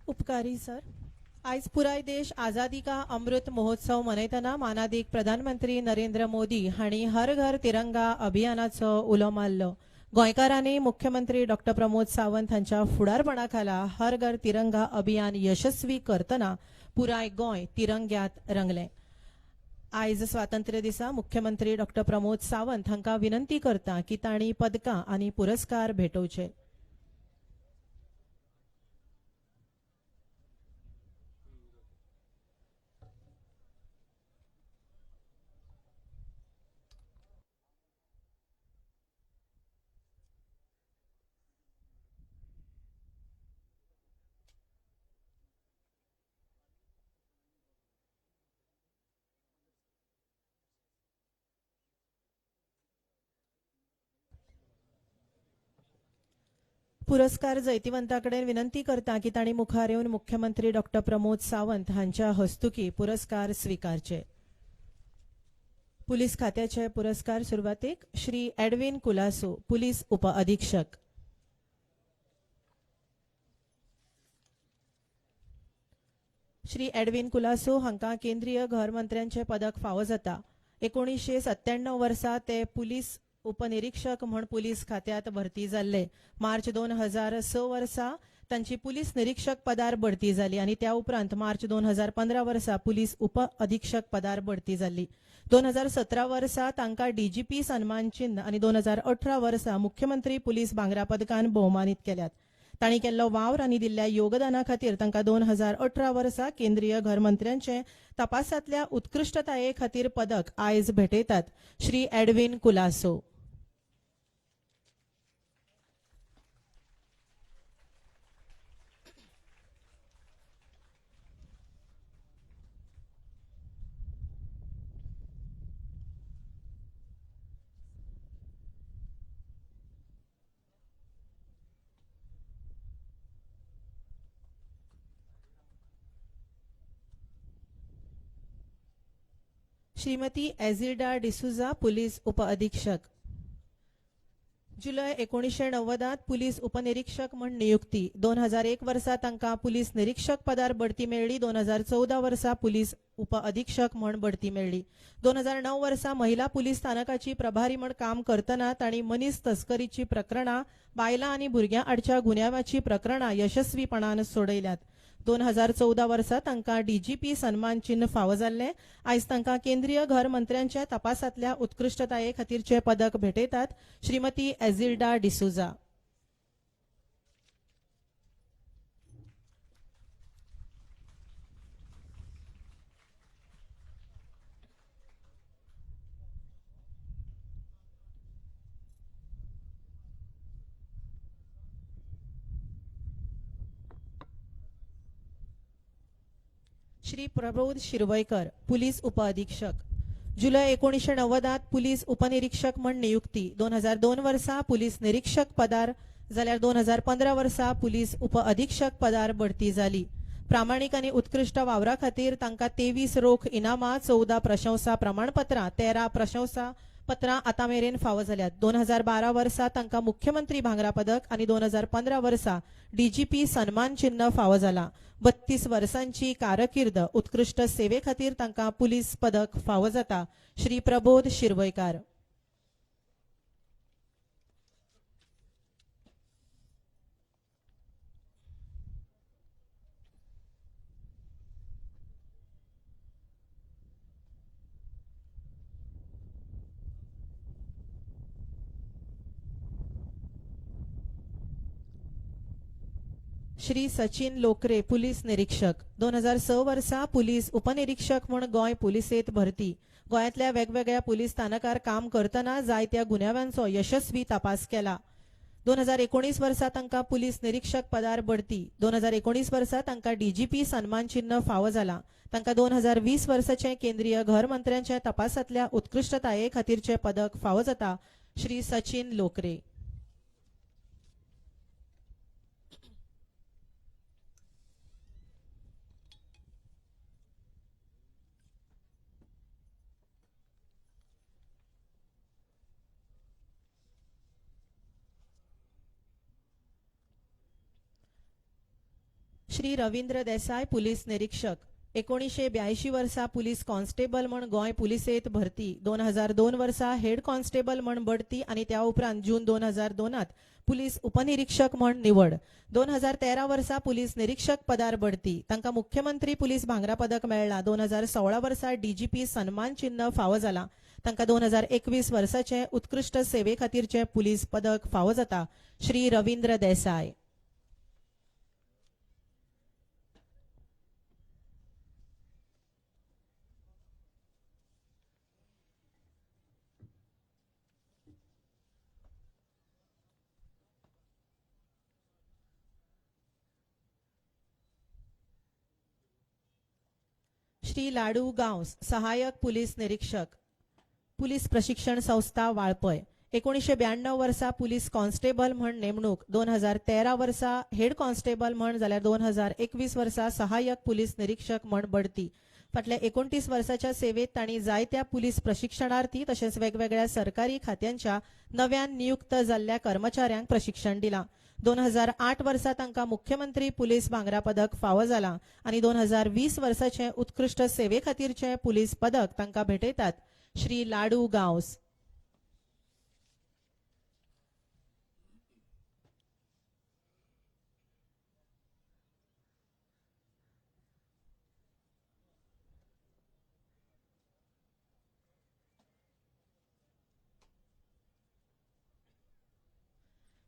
उपकारी सर. आयज पुराय देश आझादी का अमृत महोत्सव मनयतना मानादीक प्रधानमंत्री नरेंद्र मोदी हांणी हर घर तिरंगा अभियानाचो उलो मारलो. गोंयकारांनी मुख्यमंत्री डॉक्टर प्रमोद सावंत हांच्या फुडारपणाखाला हर घर तिरंगा अभियान यशस्वी करतना पुराय गोंय तिरंग्यात रंगलें. आयज स्वातंत्र्य दिसा मुख्यमंत्री डॉक्टर प्रमोद सावंत हांकां विनंती करता की तांणी पदकां आनी पुरस्कार भेटोवचे. पुरस्कार जैतिवंतांकडेन विनंती करता की तांणी मुखार येवन मुख्यमंत्री डॉक्टर प्रमोद सावंत हांच्या हस्तुकी पुरस्कार स्वीकारचे. पुलीस खात्याचे पुरस्कार सुरवातेक श्री एडविन कुलासो, पुलीस उपअधीक्षक. श्री एडविन कुलासो हांकां केंद्रीय घर मंत्र्यांचे पदक फावो जाता. 1997 वर्सा ते पुलीस उपनिरीक्षक म्हूण पुलीस खात्यांत भरती जाल्ले. मार्च 2006 वर्सा तांची पुलीस निरीक्षक पदार बढती जाली आनी त्या उपरांत मार्च 2015 वर्सा पुलीस उप अधीक्षक पदार बढती जाल्ली. 2017 वर्सा तांकां डीजीपी सन्मान चिन्ह आनी 2018 वर्सा मुख्यमंत्री पुलीस भांगरा पदकान भोवमानीत केल्यात. तांणी केल्लो वावर आनी दिल्ल्या योगदाना खातीर तांकां 2018 वर्सा केंद्रीय घर मंत्र्यांचे तपासांतल्या उत्कृश्टताये खातीर पदक आयज भेटयतात. श्री एडविन कुलासो. श्रीमती एझिल्डा डिसुजा, पुलीस उपअधीक्षक. जुलय 1990 पुलीस उपनिरीक्षक म्हूण नियुक्ती. 2001 वर्सा तांकां पुलीस निरीक्षक पदार बढती मेळ्ळी. 2014 वर्सा पुलीस उपअधीक्षक म्हूण बढती मेळ्ळी. 2009 वर्सा महिला पुलीस स्थानकाची प्रभारी म्हूण काम करतना तांणी मनीस तस्करीची प्रकरणां, बायलां आनी भुरग्यां आडच्या गुन्यांवाची प्रकरणां यशस्वीपणान सोडयल्यात. 2014 वर्सा तांकां डीजीपी सन्मान चिन्ह फावो जाल्ले. आयज तांकां केंद्रीय घर मंत्र्यांच्या तपासांतल्या उत्कृश्टताये खातीरचे पदक भेटयतात. श्रीमती एझिल्डा डिसुजा. श्री प्रबोध शिरवयकर, पुलीस उपअधीक्षक. जुलय 1990 पुलीस उपनिरीक्षक म्हूण नियुक्ती. 2002 वर्सा पुलीस निरीक्षक पदार जाल्यार 2015 वर्सा पुलीस उपअधीक्षक पदार बढती जाली. प्रामाणीक आनी उत्कृश्ट वावरा खातीर तांकां 23 रोख इनामां, 14 प्रशंसा प्रमाणपत्रां, 13 प्रशंसा पत्रां आतां मेरेन फावो जाल्यात. 2012 वर्सा तांकां मुख्यमंत्री भांगरा पदक आनी 2015 वर्सा डीजीपी सन्मान चिन्ह फावो जाला. 32 वर्सांची कारकीर्द उत्कृश्ट सेवे खातीर तांकां पुलीस पदक फावो जाता. श्री प्रबोध शिरवयकार. श्री सचिन लोकरे, पुलीस निरीक्षक. 2006 वर्सा पुलीस उपनिरीक्षक म्हूण गोंय पुलिसेंत भरती. गोंयांतल्या वेगवेगळ्या पुलीस स्थानकार काम करतना जायत्या गुन्यांवांचो यशस्वी तपास केला. 2019 वर्सा तांकां पुलीस निरीक्षक पदार बढती. 2019 वर्सा तांकां डीजीपी सन्मान चिन्ह फावो जाला. तांकां 2020 वर्साचे केंद्रीय घर मंत्र्यांच्या तपासांतल्या उत्कृश्टताये खातीरचे पदक फावो जाता. श्री सचिन लोकरे. श्री रवींद्र देसाय पुलीस निरीक्षक 1982 वर्सा पुलीस कॉन्स्टेबल म्हण गोंय पुलिसेत भरती 2002 वर्सा हेड कॉन्स्टेबल म्हण बढती आणि त्या उपरांत जून 2002 पुलीस उपनिरीक्षक म्हण निवड 2013 वर्सा पुलीस निरीक्षक पदार बढती तांकां मुख्यमंत्री पुलीस भांगरा पदक मेळ्ळा 2016 वर्सा डीजीपी सन्मान चिन्ह फावो जाला तांकां 2021 वर्साचे उत्कृष्ट सेवे खातीरचे पुलीस पदक फावो जाता श्री रवींद्र देसाय. श्री लाडू गांवस सहाय्यक पुलीस निरीक्षक पुलीस प्रशिक्षण संस्था वाळपय 1992 वर्सा पुलीस कॉन्स्टेबल म्हण नेमणूक 2013 वर्सा हेड कॉन्स्टेबल म्हण जाल्यार 2021 वर्सा सहाय्यक पुलीस निरीक्षक म्हण बढती. फाटल्या 29 वर्साच्या सेवेत तांणी जायत्या पुलीस प्रशिक्षणार्थी तसेच वेगवेगळ्या सरकारी खात्यांच्या नव्यान नियुक्त जाल्ल्या कर्मचाऱ्यांक प्रशिक्षण दिला. 2008 वर्सा तांकां मुख्यमंत्री पुलीस भांगरा पदक फावो जाला आणि 2020 वर्साचे उत्कृष्ट सेवे खातीरचे पुलीस पदक तांकां भेटयतात श्री लाडू गांवस.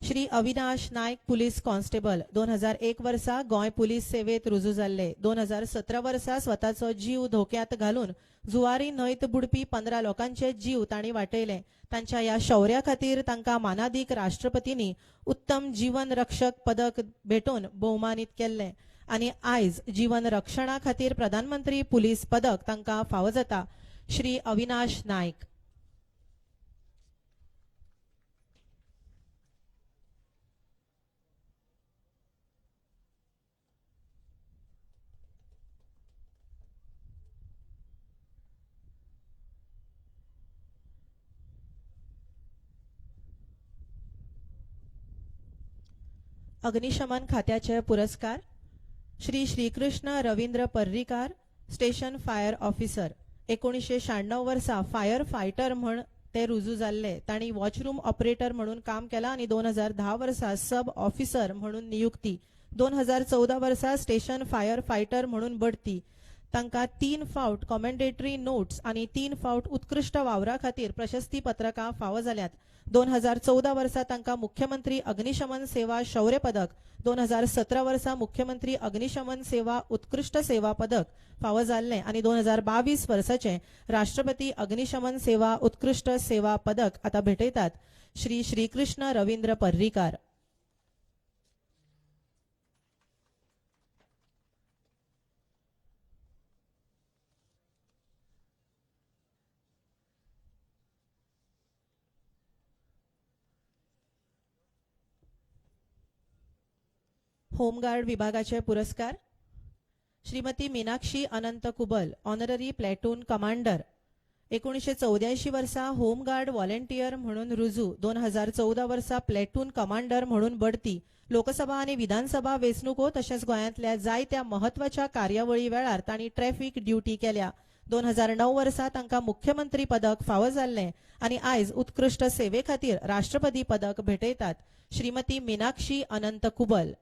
श्री अविनाश नायक पुलीस कॉन्स्टेबल 2001 वर्सा गोंय पुलीस सेवेत रुजू जाल्ले 2017 वर्सा स्वताचो जीव धोक्यात घालून जुवारी न्हंयत बुडपी 15 लोकांचे जीव तांणी वाटयले. तांच्या या शौर्या खातीर तांकां मानादीक राष्ट्रपतींनी उत्तम जीवन रक्षक पदक भेटून भोवमानीत केल्ले आणि आयज जीवन रक्षणा खातीर प्रधानमंत्री पुलीस पदक तांकां फावो जाता श्री अविनाश नायक. अग्निशमन खात्याचे पुरस्कार Shri Shrikrishna Ravindra Parrikar station fire officer 1996 वर्सा फायर फायटर म्हण ते रुजू जाल्ले. तांणी वॉचरूम ऑपरेटर म्हणून काम केला आणि 2010 वर्सा सब ऑफिसर म्हणून नियुक्ती 2014 वर्सा स्टेशन फायर फायटर म्हणून बढती. तांकां 3 फावट कॉमेंडेटरी नोट्स आणि 3 फावट उत्कृष्ट वावरा खातीर प्रशस्ती पत्रकां फावो जाल्यात. 2014 वर्सा तांकां मुख्यमंत्री अग्निशमन सेवा शौर्य पदक 2017 वर्सा मुख्यमंत्री अग्निशमन सेवा उत्कृष्ट सेवा पदक फावो जाल्ले आणि 2022 वर्साचे राष्ट्रपती अग्निशमन सेवा उत्कृष्ट सेवा पदक आता भेटयतात श्री श्रीकृष्ण रवींद्र पर्रीकार. होमगार्ड विभागाचे पुरस्कार Shrimati Meenakshi Anant Kubal honorary platoon commander 1984 वर्सा होमगार्ड व्हॉलेंटियर म्हणून रुजू 2014 वर्सा प्लॅटून कमांडर म्हणून बढती. लोकसभा आणि विधानसभा वेंचणुको तशेंच गोंयांतल्या जायत्या महत्वाच्या कार्यावळी वेळार तांणी ट्रॅफिक ड्युटी केल्या. 2009 वर्सा तांकां मुख्यमंत्री पदक फावो जाल्ले आणि आयज उत्कृष्ट सेवे खातीर राष्ट्रपती पदक भेटयतात Shrimati Meenakshi Anant Kubal.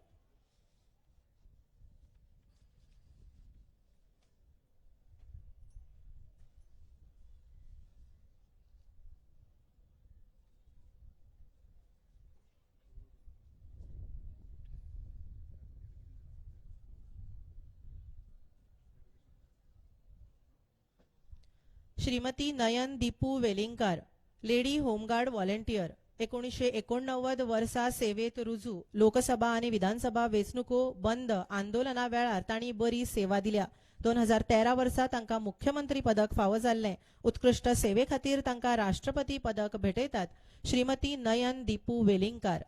Shrimati Nayan Deepu Velingkar lady home guard volunteer 1989 वर्सा सेवेत रुजू लोकसभा आणि विधानसभा वेंचणुको बंद आंदोलना वेळार तांणी बरी सेवा दिल्या. 2013 वर्सा तांकां मुख्यमंत्री पदक फावो जाल्ले. उत्कृष्ट सेवे खातीर तांकां राष्ट्रपती पदक भेटयतात श्रीमती नयन दीपू वेलिंगकार.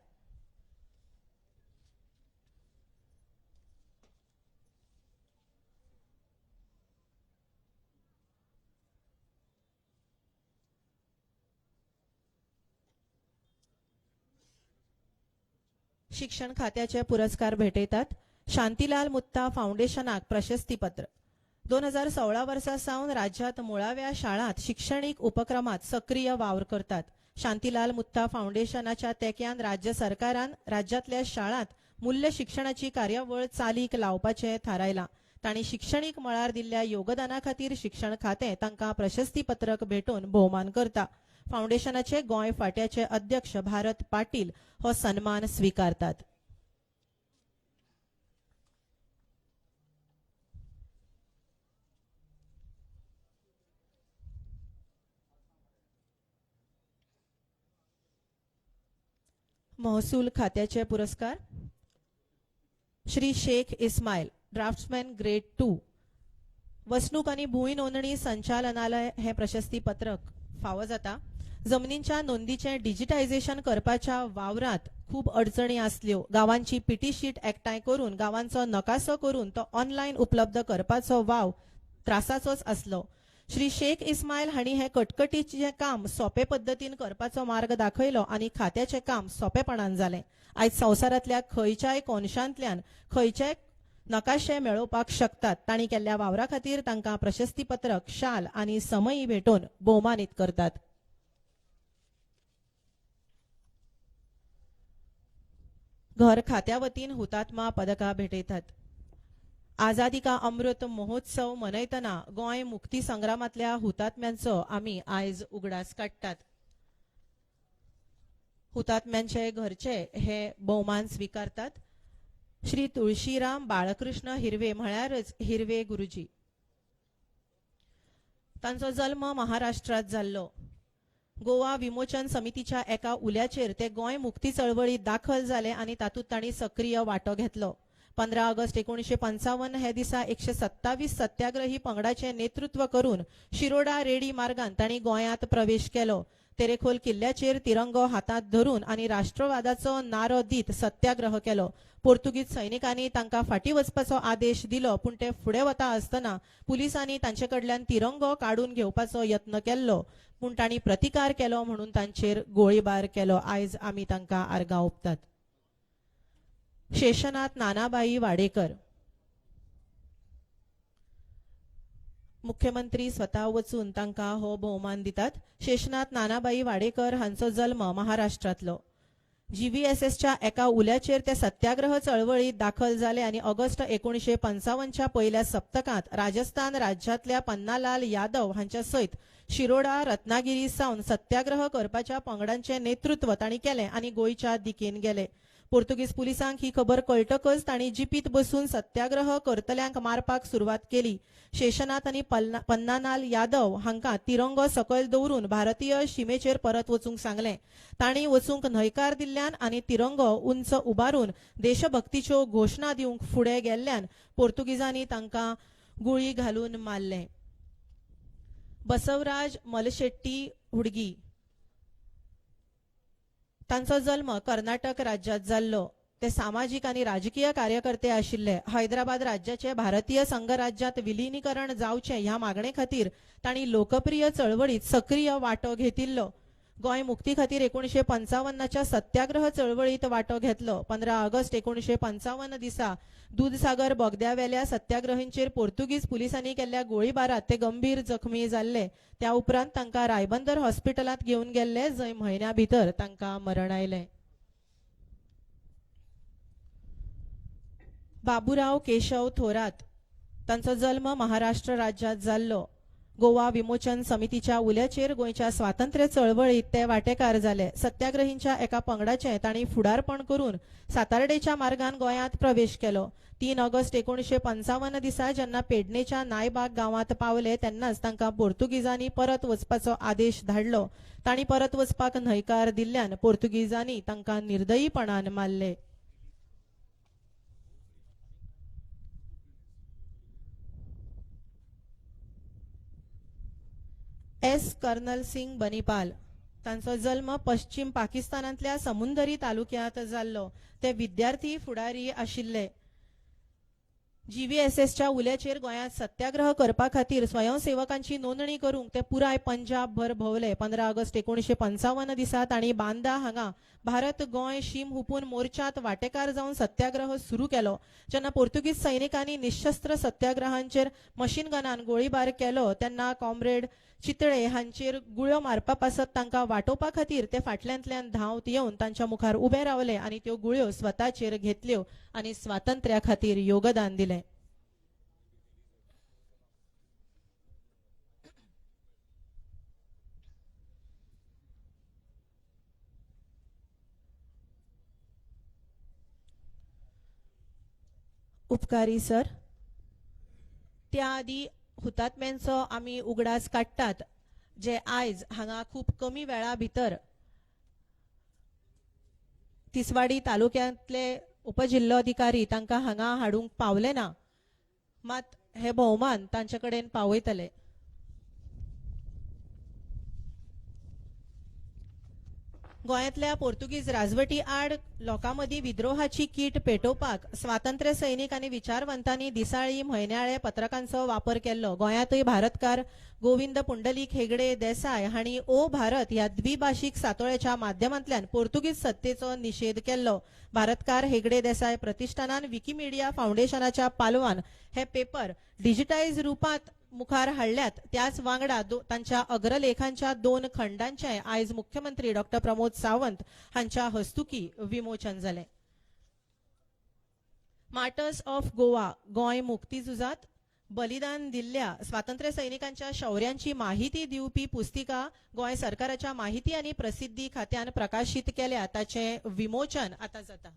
शिक्षण खात्याचे पुरस्कार भेटयतात शांतीलाल मुत्ता फाउंडेशनाक प्रशस्तीपत्र 2016 वर्सा सावन राज्यात मुळाव्या शाळांत शिक्षणीक उपक्रमात सक्रिय वावर करतात. शांतीलाल मुत्ता फाउंडेशनाच्या तेक्यान राज्य सरकारान राज्यातल्या शाळांत मूल्य शिक्षणाची कार्यावळ चालीक लावपाचे थारायला. तांणी शिक्षणीक मळार दिल्ल्या योगदाना खातीर शिक्षण खातें तांकां प्रशस्तीपत्रक भेटून भोवमान करता. फाउंडेशनाचे गोंय फांट्याचे अध्यक्ष भारत पाटील हो सन्मान स्वीकारतात. महसूल खात्याचे पुरस्कार श्री शेख इस्माईल ड्राफ्ट्समॅन ग्रेड 2 वसणूक आणि भूंय नोंदणी संचालनालय हे प्रशस्तीपत्रक फावो जाता. जमनींच्या नोंदीचे डिजिटायझेशन करपाच्या वावरात खूप अडचणी आसल्यो. गावांची पीटी शीट एकठांय करून गावांचो नकासो करून तो ऑनलायन उपलब्ध करपाचो वाव त्रासाचोच आसलो. श्री शेख इस्माईल हांणी हे कटकटीचे काम सोपे पद्धतीन करपाचो मार्ग दाखयलो आणि खात्याचे काम सोपेपणान जालें. आयज संवसारांतल्या खंयच्याय कोनशांतल्यान खंयचेय नकाशे मेळोवपाक शकतात. तांणी केल्ल्या वावरा खातीर तांकां प्रशस्तीपत्रक शाल आणि समयी भेटून भोवमानीत करतात. घर खात्या वतीन हुतात्मा पदकां भेटयतात. आझादी का अमृत महोत्सव मनयतना गोंय मुक्ती संग्रामातल्या हुतात्म्यांचो आमी आयज उगडास काडटात. हुतात्म्यांचे घरचे हे भोवमान स्वीकारतात. श्री तुळशीराम बाळकृष्ण हिरवे म्हळ्यारच हिरवे गुरुजी. तांचो जल्म महाराष्ट्रात जाल्लो. गोवा विमोचन समितीच्या एका उल्याचेर ते गोंय मुक्ती चळवळीत दाखल जाले आणि तातूंत तांणी सक्रिय वांटो घेतलो. 15 ऑगस्ट 1955 हे दिसा 127 सत्याग्रही पंगडाचे नेतृत्व करून शिरोडा रेडी मार्गान तांणी गोंयांत प्रवेश केलो. तेरेखोल किल्ल्याचेर तिरंगो हातात धरून आणि राष्ट्रवादाचो नारो दीत सत्याग्रह केलो. पोर्तुगीज सैनिकांनी तांकां फाटीं वचपाचो आदेश दिलो, पूण ते फुडें वता आसतना पुलिसांनी तांचे कडल्यान तिरंगो काडून घेवपाचो यत्न केल्लो, पूण तांणी प्रतिकार केलो म्हणून तांचेर गोळीबार केलो. आयज आमी तांकां आर्गां ओंपतात. शेषनाथ नानाबाई वाडेकर मुख्यमंत्री स्वतः वचून तांकां हो भोवमान दितात. शेषनाथ नानाबाई वाडेकर हांचो जल्म महाराष्ट्रातलो. GVSSच्या एका उल्याचेर ते सत्याग्रह चळवळीत दाखल जाले आणि ऑगस्ट 1955च्या पहिल्या सप्तकात राजस्थान राज्यातल्या पन्नालाल यादव हांच्या सयत शिरोडा रत्नागिरी सावन सत्याग्रह करपाच्या पंगडांचे नेतृत्व तांणी केले आणि गोंयच्या दिकेन गेले. पोर्तुगीज पुलिसांक ही खबर कळटकच तांणी जिपीत बसून सत्याग्रह करतल्यांक मारपाक सुरवात केली. शेषनाथ आणि पन्नालाल यादव हांकां तिरंगो सकयल दवरून भारतीय शिमेचेर परत वचूंक सांगलें. तांणी वचूंक न्हयकार दिल्ल्यान आणि तिरंगो उंच उबारून देशभक्तीच्यो घोशणा दिवंक फुडें गेल्ल्यान पोर्तुगीजांनी तांकां गुळी घालून मारले. बसवराज मलशेट्टी हुडगी तांचो जल्म कर्नाटक राज्यात जाल्लो. ते सामाजिक आणि राजकीय कार्यकर्ते आशिल्ले. हैदराबाद राज्याचे भारतीय संघराज्यात विलीनीकरण जावचे ह्या मागणे खातीर तांणी लोकप्रिय चळवळीत सक्रिय वांटो घेतिल्लो. गोंय मुक्ती खातीर 1955च्या सत्याग्रह चळवळीत वांटो घेतलो. 15 ऑगस्ट 1955 दिसा दूधसागर बोगद्यावेल्या सत्याग्रहींचेर पोर्तुगीज पुलिसांनी केल्ल्या गोळीबारात ते गंभीर जखमी जाल्ले. त्या उपरांत तांकां रायबंदर हॉस्पिटलांत घेवन गेल्ले, जंय म्हयन्या भितर तांकां मरण आयलें. बाबूराव केशव थोरात तांचो जल्म महाराष्ट्र राज्यात जाल्लो. गोवा विमोचन समितीच्या उल्याचेर गोंयच्या स्वातंत्र्य चळवळीत ते वांटेकार जाले. सत्याग्रहींच्या एका पंगडाचे तांणी फुडारपण करून सातार्डेच्या मार्गान गोंयांत प्रवेश केलो. 3 ऑगस्ट 1955 दिसा जेन्ना पेडणेच्या नायबाग गांवांत पावले तेन्नाच तांकां पोर्तुगीजांनी परत वचपाचो आदेश धाडलो. तांणी परत वचपाक न्हयकार दिल्ल्यान पोर्तुगीजांनी तांकां निर्दयीपणान मारले. कर्नल सिंग बनीपाल तांचो जल्म पश्चिम पाकिस्तानांतल्या समुंदरी तालुक्यांत जाल्लो. ते विद्यार्थी फुडारी आशिल्ले. जीव्हीएसएसच्या उल्याचेर गोंयांत सत्याग्रह करपा खातीर स्वयंसेवकांची नोंदणी करूंक ते पुराय पंजाब भर भोवले. 15 ऑगस्ट 1955 दिसा तांणी बांदा हांगा भारत गोंय शीम हुपून मोर्चात वांटेकार जावन सत्याग्रह सुरू केलो. जेन्ना पोर्तुगीज सैनिकांनी निशस्त्र सत्याग्रहांचेर मशीन गनान गोळीबार केलो तेन्ना कॉम्रेड चितळे हांचेर गुळ्यो मारपा पासत तांकां वाटोवपा खातीर ते फाटल्यांतल्यान धांवत येवन तांच्या मुखार उबे रावले आनी त्यो गुळ्यो स्वताचेर घेतल्यो आनी स्वातंत्र्या खातीर योगदान दिलें. उपकारी सर, त्या आदी हुतात्म्यांचो आमी उगडास काडटात जे आयज हांगा खूप कमी वेळा भितर तिसवाडी तालुक्यांतले उपजिल्लोधिकारी तांकां हांगा हाडूंक पावले ना, मात हे भोवमान तांचे कडेन पावयतले. गोंयांतल्या पोर्तुगीज राजवटी आड लोकांमदी विद्रोहाची कीट पेटोवपाक स्वातंत्र्य सैनीक आनी विचारवंतांनी दिसाळी म्हयन्याळे पत्रकांचो वापर केल्लो. गोंयांतय भारतकार गोविंद पुंडलीक हेगडे देसाय हांणी ओ भारत ह्या द्विभाषीक सातोळ्याच्या माध्यमांतल्यान पोर्तुगीज सत्तेचो निषेध केल्लो. भारतकार हेगडे देसाय प्रतिष्ठानान विकिमीडिया फाउंडेशनाच्या पालवान हे पेपर डिजिटायज रुपात मुखार हाडल्यात. त्याच वांगडा तांच्या अग्रलेखांच्या 2 खंडांचे आयज मुख्यमंत्री डॉक्टर प्रमोद सावंत हांच्या हस्तुकी विमोचन जालें. मार्टर्स ऑफ गोवा गोंय मुक्तीझुजात बलिदान दिल्ल्या स्वातंत्र्य सैनिकांच्या शौर्यांची माहिती दिवपी पुस्तिका गोंय सरकाराच्या माहिती आनी प्रसिद्धी खात्यान प्रकाशित केल्या. ताचे विमोचन आता जाता.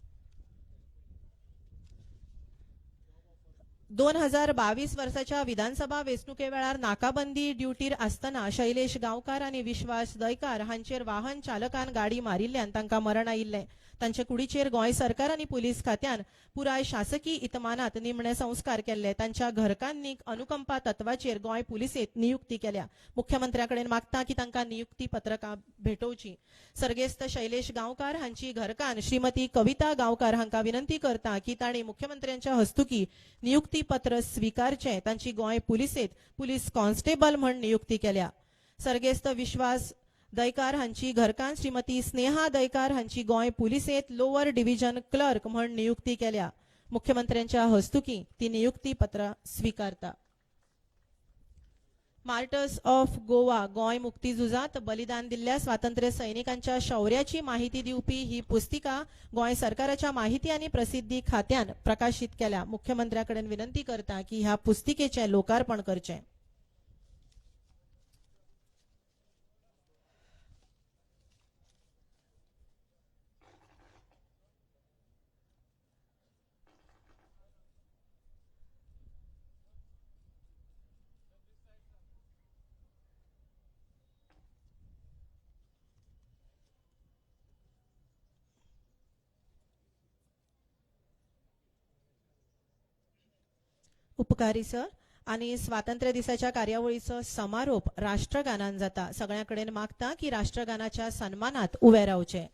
2022 वर्साच्या विधानसभा वेंचणुके वेळार नाकाबंदी ड्युटीर आसतना शैलेश गांवकार आनी विश्वास दयकार हांचेर वाहन चालकान गाडी मारिल्ल्यान तांकां मरण आयिल्लें. तांचे कुडीचेर गोंय सरकार आनी पुलीस खात्यान पुराय शासकी इतमानात निमणे संस्कार केल्ले. तांच्या घरकान्नीक अनुकंपा तत्वाचेर गोंय पुलिसेंत नियुक्ती केल्या. मुख्यमंत्र्याकडेन मागता की तांकां नियुक्ती पत्रकां भेटोवची. सर्गेस्त शैलेश गांवकार हांची घरकान श्रीमती कविता गांवकार हांकां विनंती करता की तांणी मुख्यमंत्र्यांच्या हस्तुकी नियुक्ती पत्र स्वीकारचें. तांची गोंय पुलिसेंत पुलीस कॉन्स्टेबल म्हण नियुक्ती केल्या. सर्गेस्त विश्वास दयकार हांची घरकान श्रीमती स्नेहा दयकार हांची गोंय पुलिसेंत लोअर डिव्हिजन क्लर्क म्हण नियुक्ती केल्या. मुख्यमंत्र्यांच्या हस्तुकी ती नियुक्ती पत्र स्वीकारता. मार्टर्स ऑफ गोवा गोंय मुक्तीझुजात बलिदान दिल्ल्या स्वातंत्र्य सैनिकांच्या शौर्याची माहिती दिवपी ही पुस्तिका गोंय सरकाराच्या माहिती आनी प्रसिद्धी खात्यान प्रकाशित केल्या. मुख्यमंत्र्याकडेन विनंती करता की ह्या पुस्तिकेचे लोकार्पण करचें. उपकारी सर, आणि स्वातंत्र्य दिसाच्या कार्यावळीचो समारोप राष्ट्रगानान जाता. सगळ्यां कडेन मागता की राष्ट्रगानाच्या सन्मानात उबे रावचे.